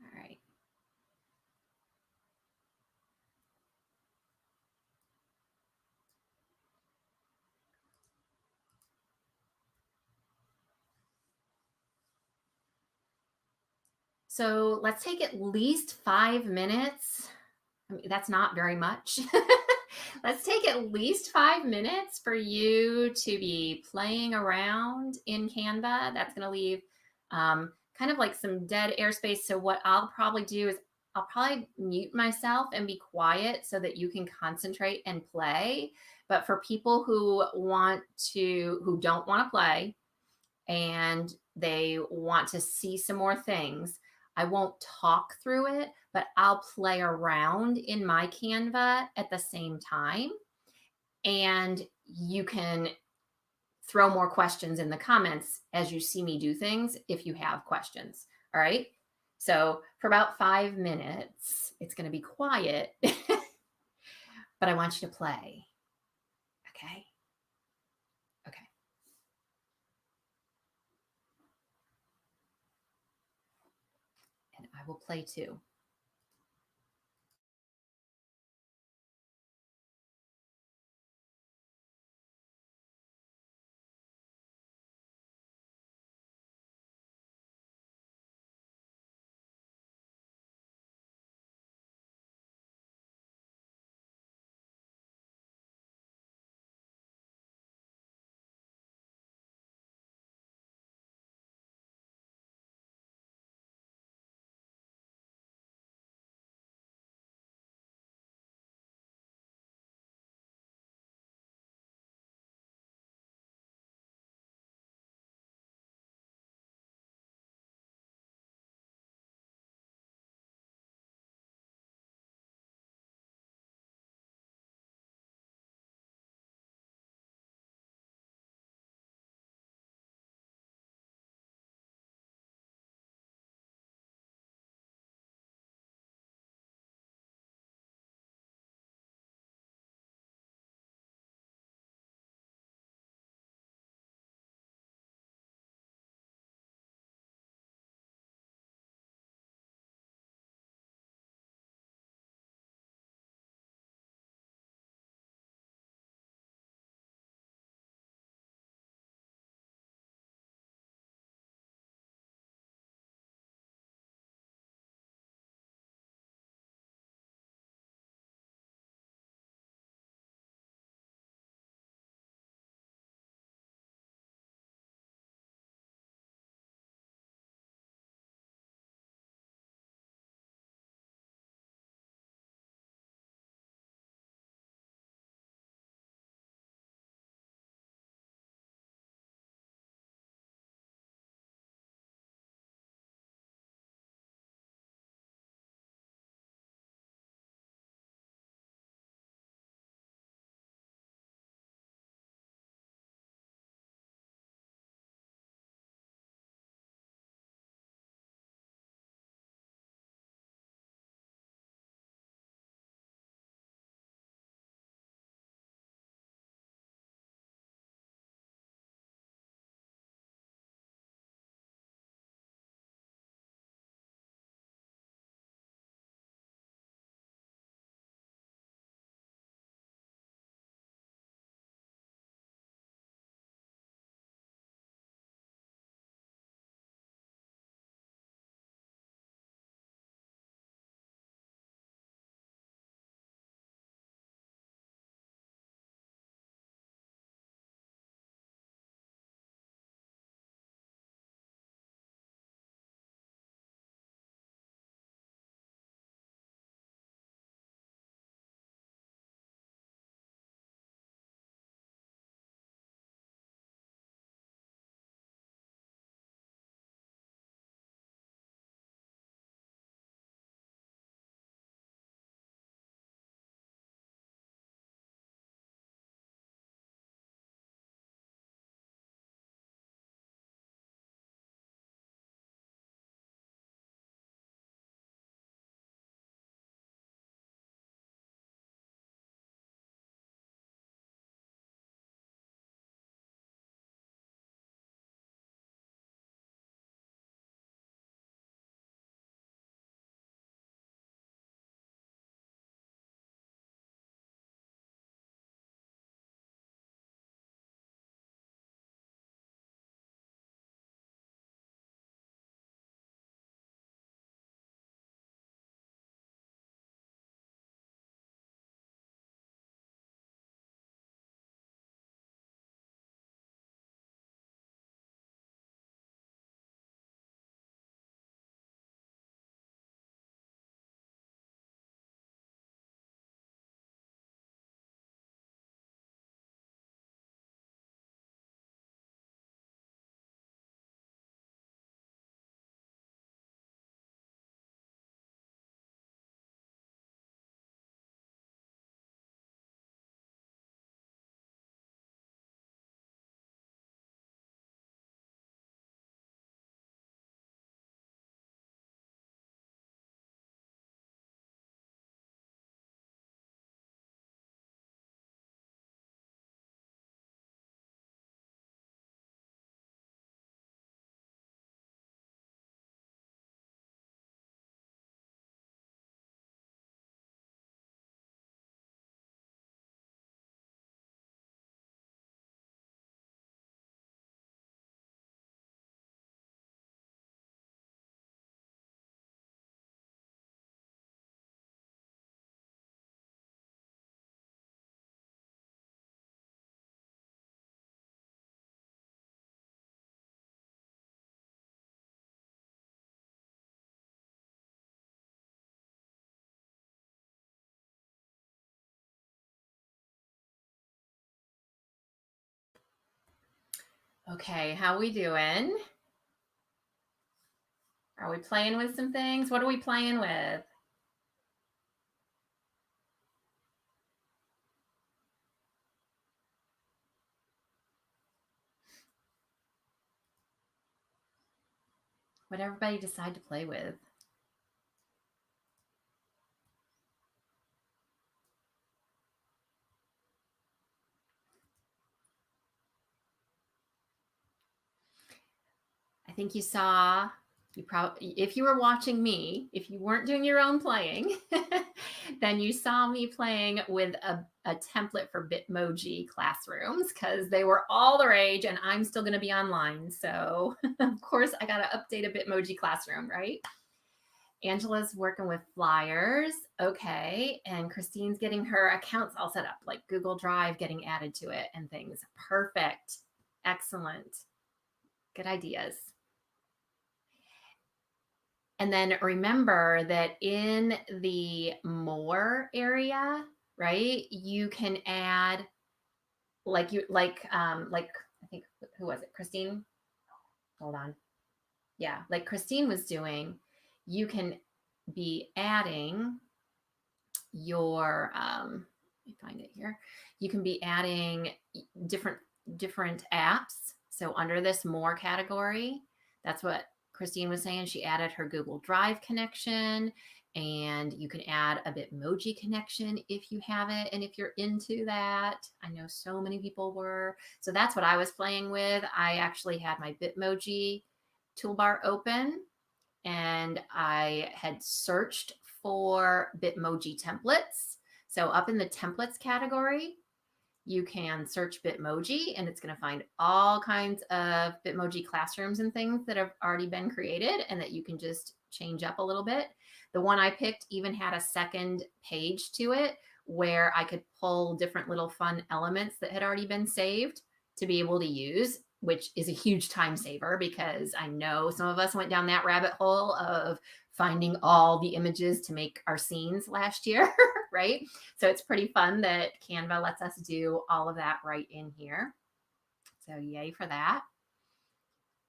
All right. So let's take at least 5 minutes. I mean, that's not very much. Let's take at least 5 minutes for you to be playing around in Canva. That's going to leave kind of like some dead airspace. So what I'll probably do is I'll probably mute myself and be quiet so that you can concentrate and play. But for people who don't want to play and they want to see some more things, I won't talk through it, but I'll play around in my Canva at the same time. And you can throw more questions in the comments as you see me do things if you have questions. All right. So for about 5 minutes, it's going to be quiet, but I want you to play. Okay. Okay. And I will play too. Okay, how we doing? Are we playing with some things? What are we playing with? What everybody decide to play with? I think you saw, you probably, if you were watching me, if you weren't doing your own playing, then you saw me playing with a template for Bitmoji classrooms because they were all the rage and I'm still going to be online. So of course I got to update a Bitmoji classroom, right? Angela's working with flyers. Okay. And Christine's getting her accounts all set up, like Google Drive getting added to it and things. Perfect. Excellent. Good ideas. And then remember that in the more area, right, you can add like I think, who was it? Christine? Hold on. Yeah, like Christine was doing, you can be adding your let me find it here. You can be adding different apps. So under this more category, that's what Christine was saying. She added her Google Drive connection, and you can add a Bitmoji connection if you have it and if you're into that. I know so many people were. So that's what I was playing with. I actually had my Bitmoji toolbar open and I had searched for Bitmoji templates. So up in the templates category, you can search Bitmoji and it's going to find all kinds of Bitmoji classrooms and things that have already been created and that you can just change up a little bit. The one I picked even had a second page to it where I could pull different little fun elements that had already been saved to be able to use, which is a huge time saver because I know some of us went down that rabbit hole of finding all the images to make our scenes last year, right? So it's pretty fun that Canva lets us do all of that right in here. So yay for that.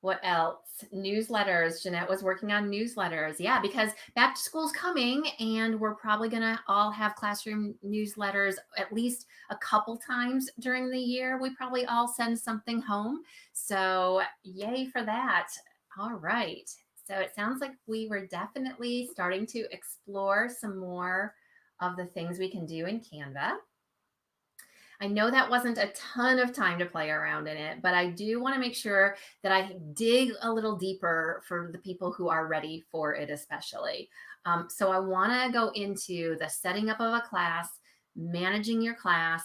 What else? Newsletters. Jeanette was working on newsletters. Yeah, because back to school's coming and we're probably going to all have classroom newsletters at least a couple times during the year. We probably all send something home. So yay for that. All right. So it sounds like we were definitely starting to explore some more of the things we can do in Canva. I know that wasn't a ton of time to play around in it, but I do want to make sure that I dig a little deeper for the people who are ready for it, especially. So I want to go into the setting up of a class, managing your class,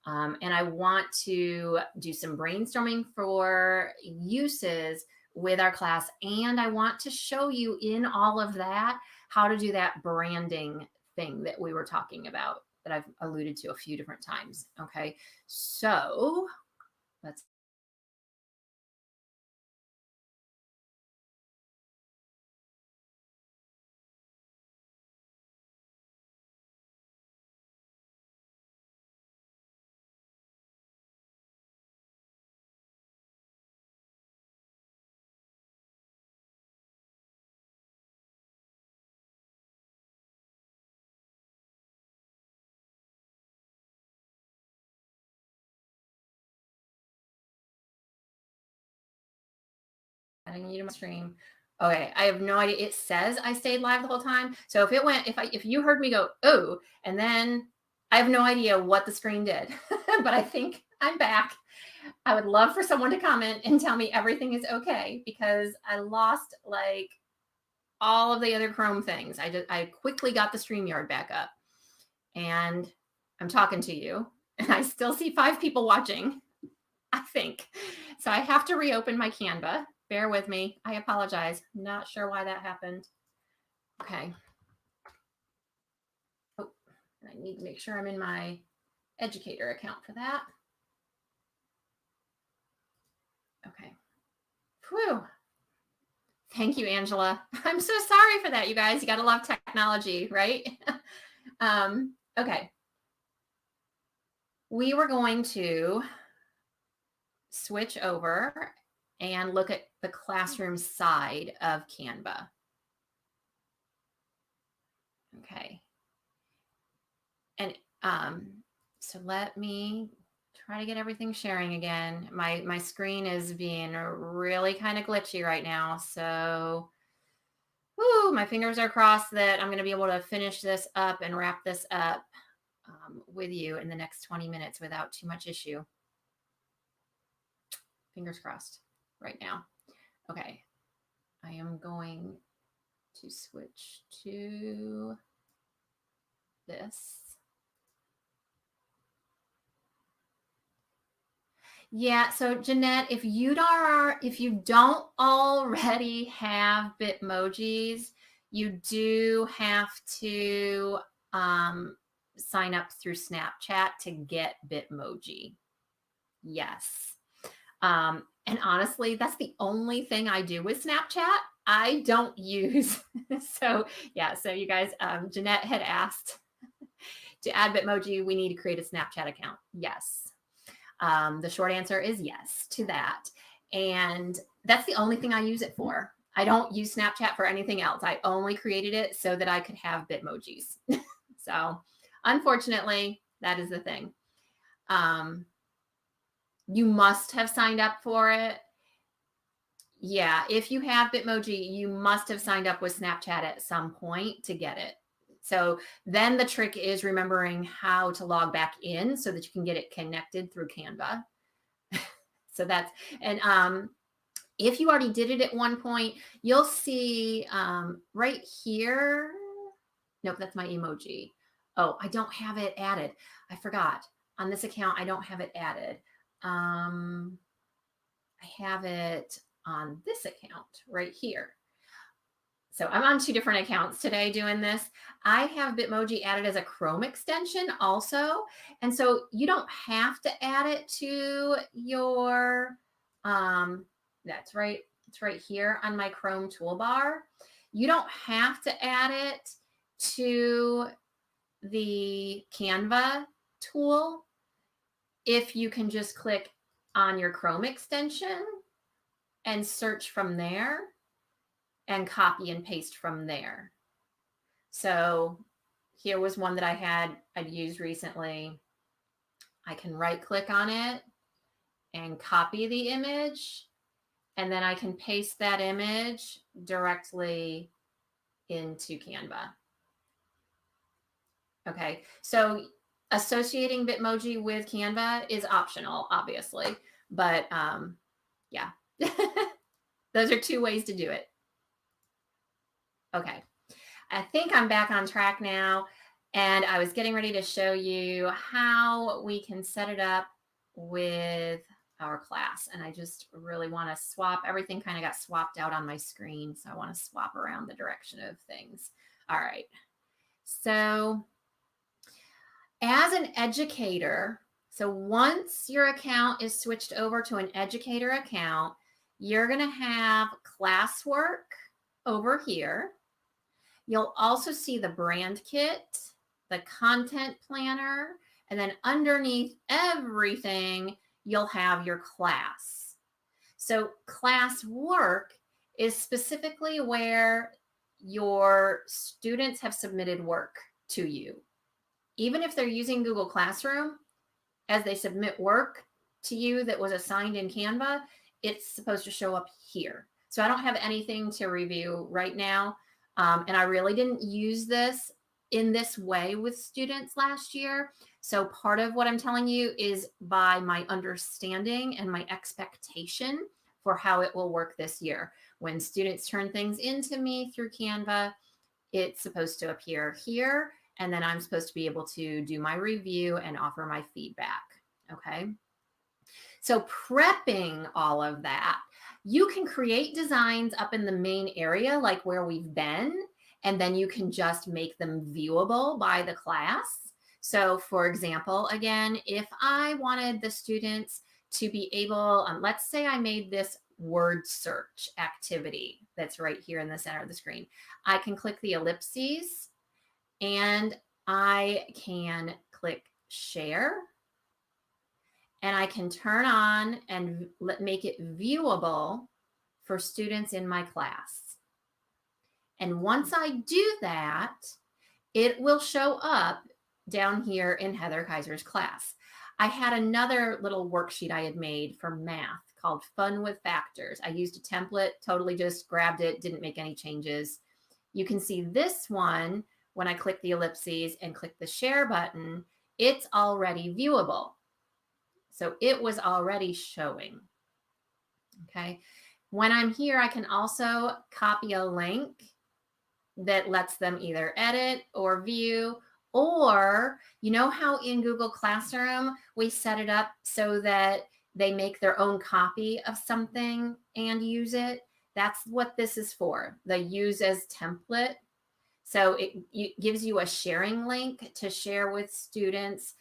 and I want to do some brainstorming for uses with our class. And I want to show you in all of that how to do that branding thing that we were talking about that I've alluded to a few different times. Okay, so let's adding you to my stream. Okay, I have no idea. It says I stayed live the whole time. So if it went, if you heard me go, oh, and then I have no idea what the screen did, but I think I'm back. I would love for someone to comment and tell me everything is okay because I lost like all of the other Chrome things. I quickly got the StreamYard back up and I'm talking to you and I still see 5 people watching, I think. So I have to reopen my Canva. Bear with me. I apologize. Not sure why that happened. Okay. Oh, I need to make sure I'm in my educator account for that. Okay. Whew. Thank you, Angela. I'm so sorry for that, you guys. You got to love technology, right? Okay. We were going to switch over and look at the classroom side of Canva. Okay. And so let me try to get everything sharing again. My screen is being really kind of glitchy right now. So whoo, my fingers are crossed that I'm going to be able to finish this up and wrap this up with you in the next 20 minutes without too much issue. Fingers crossed right now. Okay. I am going to switch to this. Yeah, so Jeanette, if you don't already have Bitmojis, you do have to sign up through Snapchat to get Bitmoji. Yes. And honestly, that's the only thing I do with Snapchat. I don't use. So yeah, so you guys, Jeanette had asked to add Bitmoji, we need to create a Snapchat account. Yes. The short answer is yes to that. And that's the only thing I use it for. I don't use Snapchat for anything else. I only created it so that I could have Bitmojis. So unfortunately, that is the thing. You must have signed up for it. Yeah, if you have Bitmoji, you must have signed up with Snapchat at some point to get it. So then the trick is remembering how to log back in so that you can get it connected through Canva. So that's, and if you already did it at one point, you'll see right here. Nope, that's my emoji. Oh, I don't have it added. I forgot. On this account, I don't have it added. I have it on this account right here. So I'm on 2 different accounts today doing this. I have Bitmoji added as a Chrome extension also. And so you don't have to add it to your, that's right. It's right here on my Chrome toolbar. You don't have to add it to the Canva tool if you can just click on your Chrome extension and search from there and copy and paste from there. So here was one that I'd used recently. I can right click on it and copy the image, and then I can paste that image directly into Canva. Okay, so associating Bitmoji with Canva is optional, obviously, but yeah, those are 2 ways to do it. Okay, I think I'm back on track now, and I was getting ready to show you how we can set it up with our class, and I just really want to swap. Everything kind of got swapped out on my screen, so I want to swap around the direction of things. All right, so as an educator, so once your account is switched over to an educator account, you're going to have classwork over here. You'll also see the brand kit, the content planner, and then underneath everything, you'll have your class. So class work is specifically where your students have submitted work to you. Even if they're using Google Classroom, as they submit work to you that was assigned in Canva, it's supposed to show up here. So I don't have anything to review right now. And I really didn't use this in this way with students last year. So part of what I'm telling you is by my understanding and my expectation for how it will work this year. When students turn things into me through Canva, it's supposed to appear here. And then I'm supposed to be able to do my review and offer my feedback. Okay. So prepping all of that, you can create designs up in the main area, like where we've been, and then you can just make them viewable by the class. So for example, again, if I wanted the students to be able, let's say I made this word search activity that's right here in the center of the screen. I can click the ellipses and I can click share. and I can turn on and make it viewable for students in my class. And once I do that, it will show up down here in Heather Kaiser's class. I had another little worksheet I had made for math called Fun with Factors. I used a template, totally just grabbed it, didn't make any changes. You can see this one when I click the ellipses and click the share button, it's already viewable. So it was already showing. Okay. When I'm here, I can also copy a link that lets them either edit or view, or you know how in Google Classroom, we set it up so that they make their own copy of something and use it. That's what this is for, the use as template. So it gives you a sharing link to share with students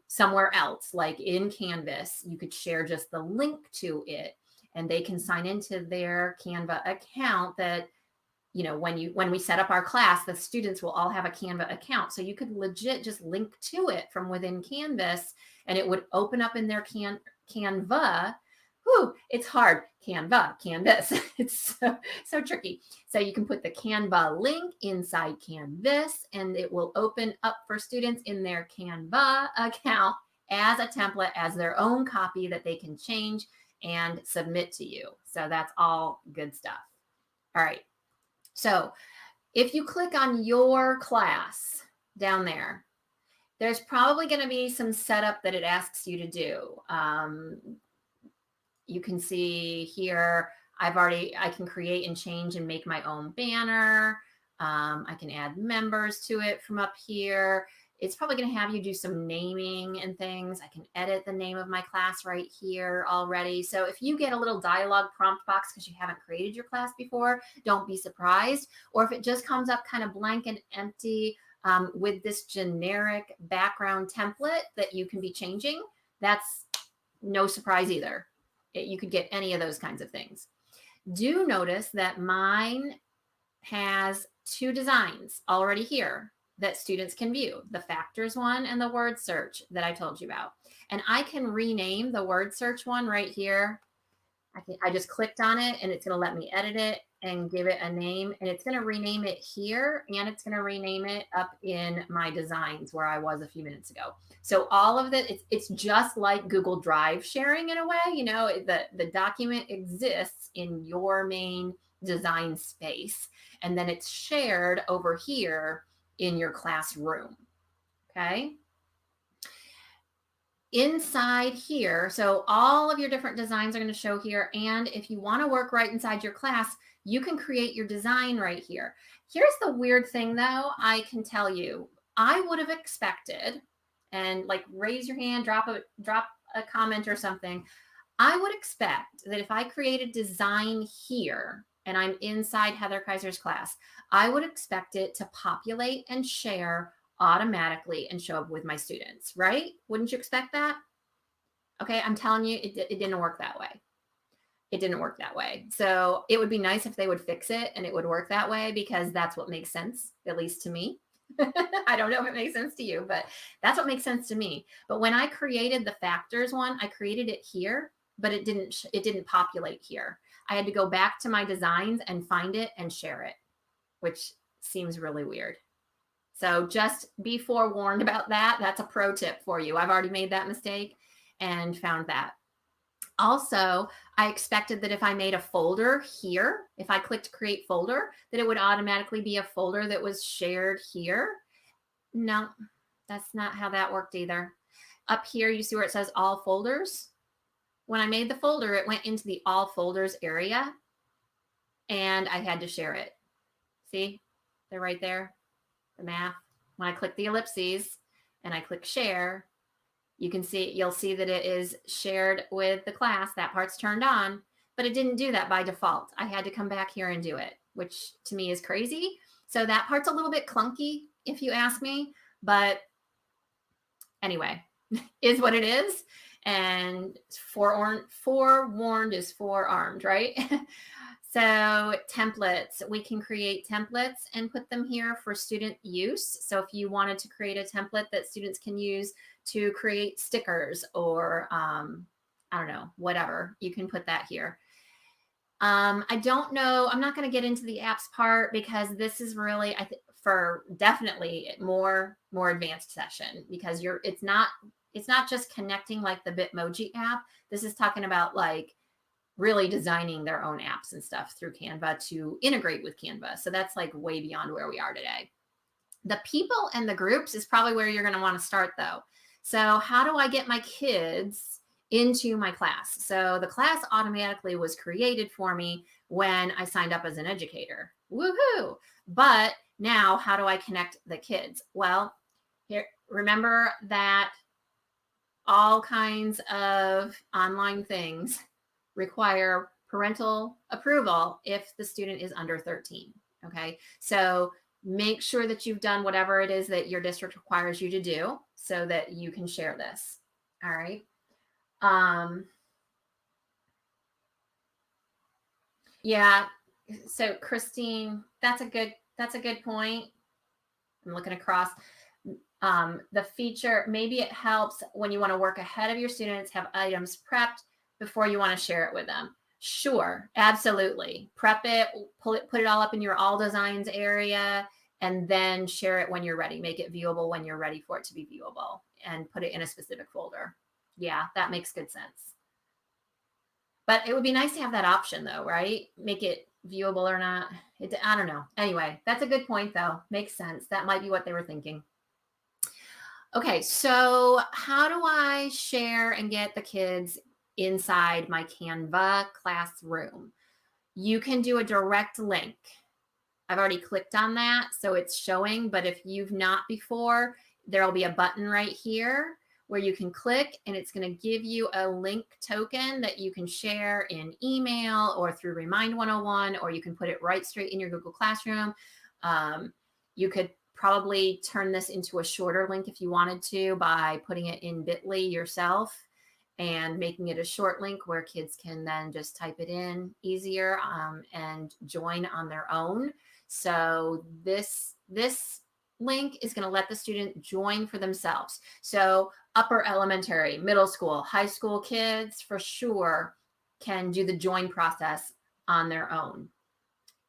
somewhere else, like in Canvas. You could share just the link to it, and they can sign into their Canva account that, you know, when we set up our class, the students will all have a Canva account. So you could legit just link to it from within Canvas, and it would open up in their Canva. Whew, it's hard. Canva, Canvas. It's so tricky. So you can put the Canva link inside Canvas, and it will open up for students in their Canva account as a template, as their own copy that they can change and submit to you. So that's all good stuff. All right. So if you click on your class down there, there's probably going to be some setup that it asks you to do. You can see here, I can create and change and make my own banner. I can add members to it from up here. It's probably going to have you do some naming and things. I can edit the name of my class right here already. So if you get a little dialogue prompt box because you haven't created your class before, don't be surprised. Or if it just comes up kind of blank and empty with this generic background template that you can be changing, that's no surprise either. You could get any of those kinds of things. Do notice that mine has two designs already here that students can view, the factors one and the word search that I told you about. And I can rename the word search one right here. I just clicked on it, and it's going to let me edit it and give it a name, and it's going to rename it here, and it's going to rename it up in my designs where I was a few minutes ago. So all of that, it's just like Google Drive sharing in a way. You know, the document exists in your main design space, and then it's shared over here in your classroom. Okay. Inside here, so all of your different designs are going to show here. And if you want to work right inside your class, you can create your design right here. Here's the weird thing, though. I can tell you, I would have expected, and like raise your hand, drop a comment or something. I would expect that if I create a design here and I'm inside Heather Kaiser's class, I would expect it to populate and share automatically and show up with my students, right? Wouldn't you expect that? Okay, I'm telling you, it didn't work that way. It didn't work that way. So it would be nice if they would fix it and it would work that way, because that's what makes sense, at least to me. I don't know if it makes sense to you, but that's what makes sense to me. But when I created the factors one, I created it here, but it didn't populate here. I had to go back to my designs and find it and share it, which seems really weird. So just be forewarned about that. That's a pro tip for you. I've already made that mistake and found that. Also, I expected that if I made a folder here, if I clicked create folder, that it would automatically be a folder that was shared here. No, that's not how that worked either. Up here, you see where it says all folders? When I made the folder, it went into the all folders area, and I had to share it. See, they're right there. The math. When I click the ellipses and I click share, you'll see that it is shared with the class. That part's turned on, but it didn't do that by default. I had to come back here and do it, which to me is crazy. So that part's a little bit clunky, if you ask me, but anyway, is what it is. And forewarned is forearmed, right? So templates, we can create templates and put them here for student use. So if you wanted to create a template that students can use to create stickers or I don't know, whatever. You can put that here. I don't know. I'm not going to get into the apps part because this is really, I think, for definitely more advanced session, because it's not just connecting like the Bitmoji app. This is talking about like really designing their own apps and stuff through Canva to integrate with Canva. So that's like way beyond where we are today. The people and the groups is probably where you're going to want to start though. So how do I get my kids into my class? So the class automatically was created for me when I signed up as an educator. Woohoo! But now how do I connect the kids? Well, here, remember that all kinds of online things require parental approval if the student is under 13. Okay. So make sure that you've done whatever it is that your district requires you to do so that you can share this. All right. Yeah. So Christine, that's a good point. I'm looking across. The feature, maybe it helps when you want to work ahead of your students, have items prepped before you want to share it with them. Sure, absolutely. Prep it, put it all up in your all designs area, and then share it when you're ready. Make it viewable when you're ready for it to be viewable, and put it in a specific folder. Yeah, that makes good sense. But it would be nice to have that option though, right? Make it viewable or not. I don't know. Anyway, that's a good point though. Makes sense. That might be what they were thinking. Okay, so how do I share and get the kids inside my Canva classroom? You can do a direct link. I've already clicked on that, so it's showing, but if you've not before, there'll be a button right here where you can click, and it's going to give you a link token that you can share in email or through Remind 101, or you can put it right straight in your Google Classroom. You could probably turn this into a shorter link if you wanted to by putting it in Bitly yourself and making it a short link where kids can then just type it in easier and join on their own. So this link is going to let the student join for themselves. So upper elementary, middle school, high school kids for sure can do the join process on their own.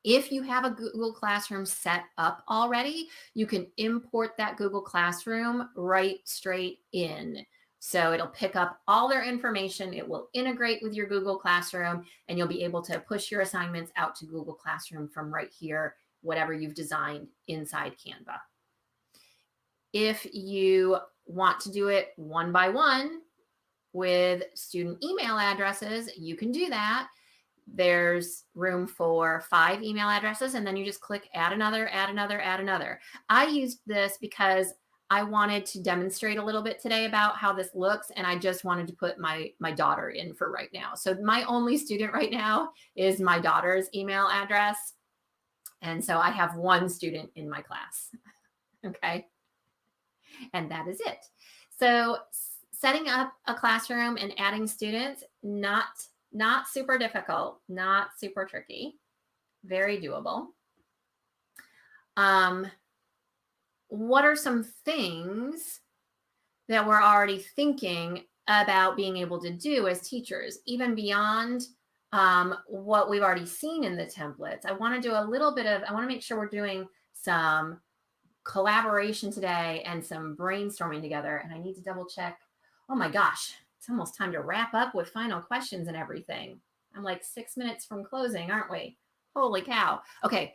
If you have a Google Classroom set up already, you can import that Google Classroom right straight in. So it'll pick up all their information. It will integrate with your Google Classroom, and you'll be able to push your assignments out to Google Classroom from right here, whatever you've designed inside Canva. If you want to do it one by one with student email addresses, you can do that. There's room for 5 email addresses, and then you just click add another, add another, add another. I used this because I wanted to demonstrate a little bit today about how this looks, and I just wanted to put my daughter in for right now. So my only student right now is my daughter's email address. And so I have one student in my class. Okay. And that is it. So setting up a classroom and adding students, not super difficult, not super tricky, very doable. What are some things that we're already thinking about being able to do as teachers, even beyond what we've already seen in the templates? I want to do a little bit of, I want to make sure we're doing some collaboration today and some brainstorming together. And I need to double check. Oh my gosh, it's almost time to wrap up with final questions and everything. I'm like 6 minutes from closing, aren't we? Holy cow. Okay,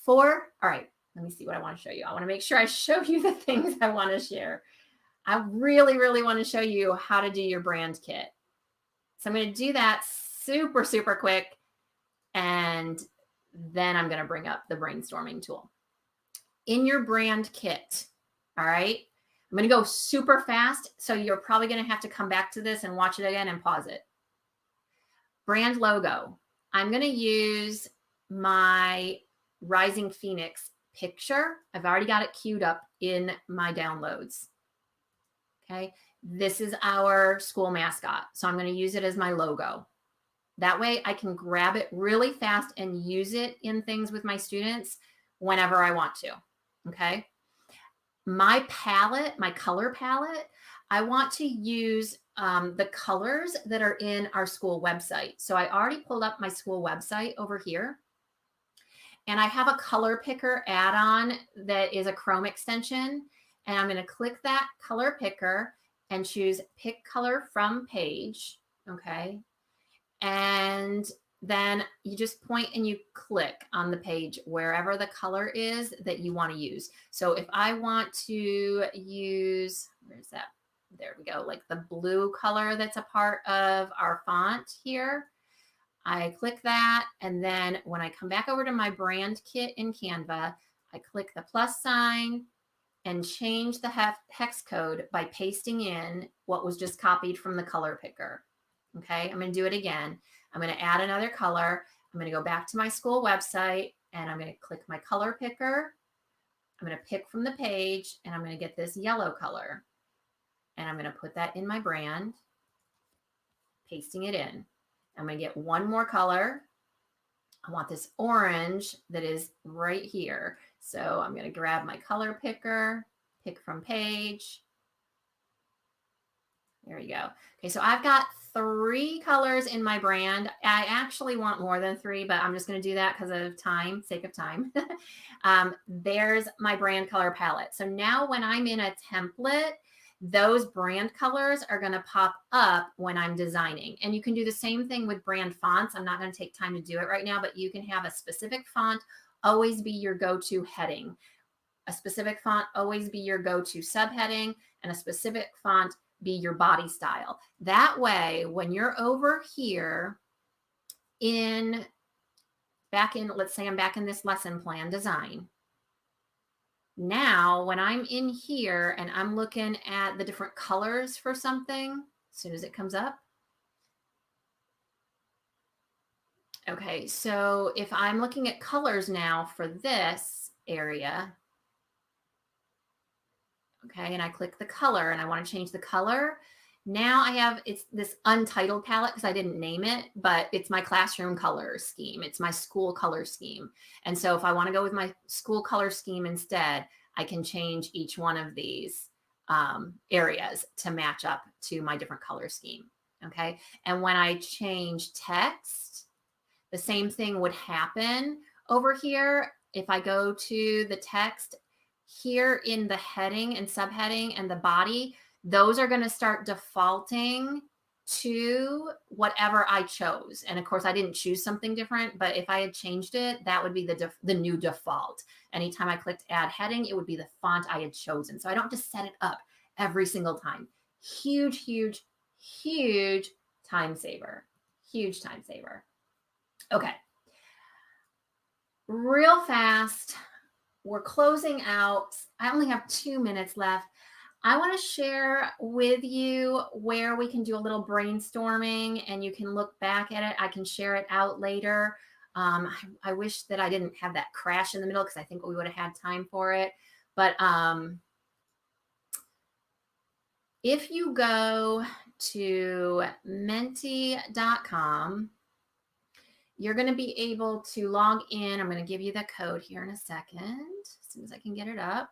all right, let me see what I want to show you. I want to make sure I show you the things I want to share. I really, really want to show you how to do your brand kit. So I'm going to do that super, super quick. And then I'm going to bring up the brainstorming tool. In your brand kit, all right, I'm going to go super fast. So you're probably going to have to come back to this and watch it again and pause it. Brand logo. I'm going to use my Rising Phoenix picture. I've already got it queued up in my downloads. Okay. This is our school mascot. So I'm going to use it as my logo. That way I can grab it really fast and use it in things with my students whenever I want to. Okay. My palette, my color palette, I want to use the colors that are in our school website. So I already pulled up my school website over here. And I have a color picker add-on that is a Chrome extension. And I'm going to click that color picker and choose pick color from page. Okay. And then you just point and you click on the page wherever the color is that you want to use. So if I want to use, where's that? There we go, like the blue color that's a part of our font here. I click that, and then when I come back over to my brand kit in Canva, I click the plus sign and change the hex code by pasting in what was just copied from the color picker. Okay, I'm going to do it again. I'm going to add another color. I'm going to go back to my school website, and I'm going to click my color picker. I'm going to pick from the page, and I'm going to get this yellow color, and I'm going to put that in my brand, pasting it in. I'm going to get one more color. I want this orange that is right here. So I'm going to grab my color picker, pick from page. There we go. Okay, so I've got 3 colors in my brand. I actually want more than 3, but I'm just going to do that because of time, sake of time. There's my brand color palette. So now when I'm in a template, those brand colors are going to pop up when I'm designing. And you can do the same thing with brand fonts. I'm not going to take time to do it right now, but you can have a specific font always be your go-to heading. A specific font always be your go-to subheading, and a specific font be your body style. That way, when you're over here let's say I'm back in this lesson plan design. Now, when I'm in here and I'm looking at the different colors for something, as soon as it comes up. Okay, so if I'm looking at colors now for this area, okay, and I click the color and I want to change the color. Now it's this untitled palette because I didn't name it, but it's my classroom color scheme. It's my school color scheme. And so if I want to go with my school color scheme instead, I can change each one of these areas to match up to my different color scheme. Okay. And when I change text, the same thing would happen over here. If I go to the text here in the heading and subheading and the body, those are going to start defaulting to whatever I chose. And of course, I didn't choose something different, but if I had changed it, that would be the new default. Anytime I clicked add heading, it would be the font I had chosen. So I don't just set it up every single time. Huge, huge, huge time saver. Huge time saver. Okay. Real fast. We're closing out. I only have 2 minutes left. I want to share with you where we can do a little brainstorming and you can look back at it. I can share it out later. I wish that I didn't have that crash in the middle because I think we would have had time for it. But if you go to menti.com, you're going to be able to log in. I'm going to give you the code here in a second, as soon as I can get it up.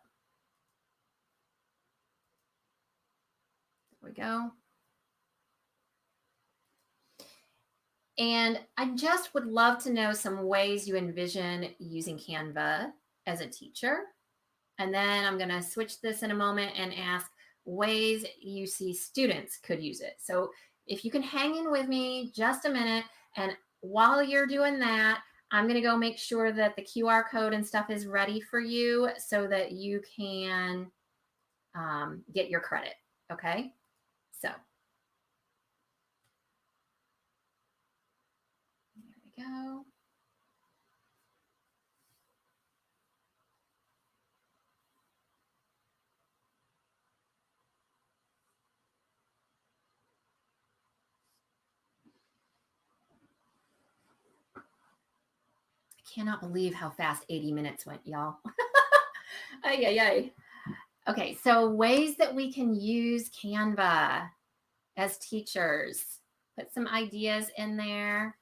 There we go. And I just would love to know some ways you envision using Canva as a teacher. And then I'm going to switch this in a moment and ask ways you see students could use it. So if you can hang in with me just a minute, and while you're doing that, I'm going to go make sure that the QR code and stuff is ready for you so that you can get your credit. Okay. So there we go. I cannot believe how fast 80 minutes went, y'all. Ay, ay, ay. Okay, so ways that we can use Canva as teachers. Put some ideas in there.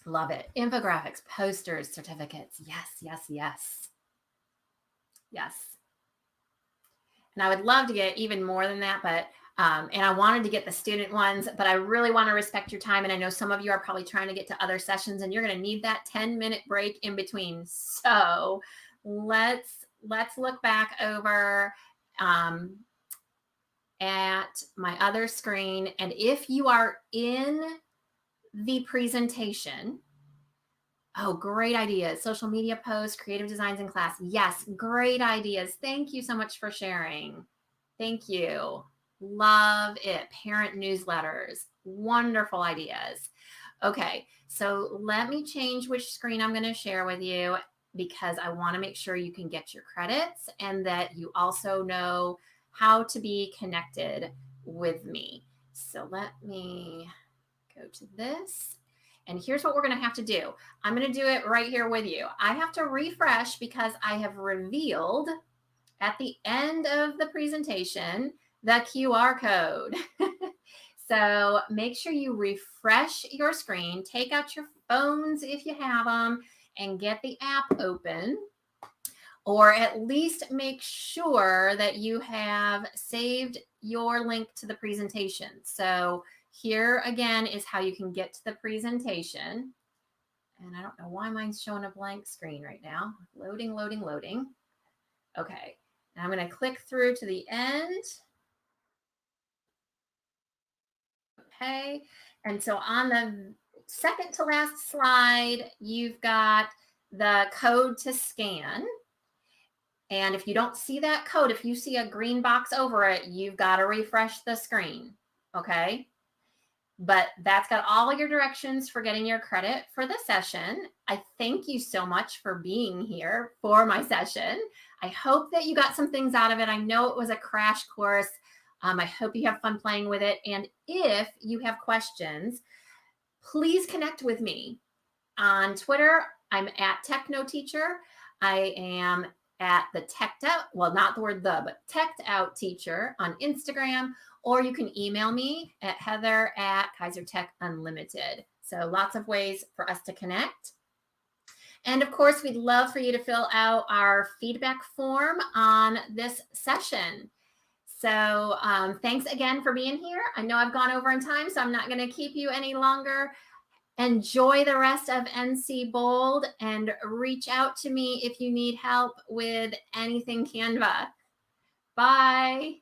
Love it. Infographics, posters, certificates. Yes, yes, yes. Yes. And I would love to get even more than that, but and I wanted to get the student ones, but I really want to respect your time. And I know some of you are probably trying to get to other sessions and you're going to need that 10-minute break in between. So let's look back over at my other screen. And if you are in the presentation, oh, great ideas. Social media posts, creative designs in class. Yes, great ideas. Thank you so much for sharing. Thank you. Love it. Parent newsletters. Wonderful ideas. Okay, so let me change which screen I'm going to share with you because I want to make sure you can get your credits and that you also know how to be connected with me. So let me go to this. And here's what we're going to have to do. I'm going to do it right here with you. I have to refresh because I have revealed at the end of the presentation the QR code. So make sure you refresh your screen, take out your phones if you have them, and get the app open. Or at least make sure that you have saved your link to the presentation. So here again is how you can get to the presentation. And I don't know why mine's showing a blank screen right now. Loading, loading, loading. Okay, and I'm going to click through to the end. Okay, and so on the second to last slide, you've got the code to scan. And if you don't see that code, if you see a green box over it, you've got to refresh the screen, okay? But that's got all of your directions for getting your credit for the session. I thank you so much for being here for my session. I hope that you got some things out of it. I know it was a crash course. I hope you have fun playing with it. And if you have questions, please connect with me on Twitter. I'm at TechnoTeacher. I am at the Teched Out, well, not the word the, but Teched Out Teacher on Instagram, or you can email me at heather@KaiserTechUnlimited. So lots of ways for us to connect. And of course, we'd love for you to fill out our feedback form on this session. So thanks again for being here. I know I've gone over in time, so I'm not going to keep you any longer. Enjoy the rest of NC Bold and reach out to me if you need help with anything Canva. Bye.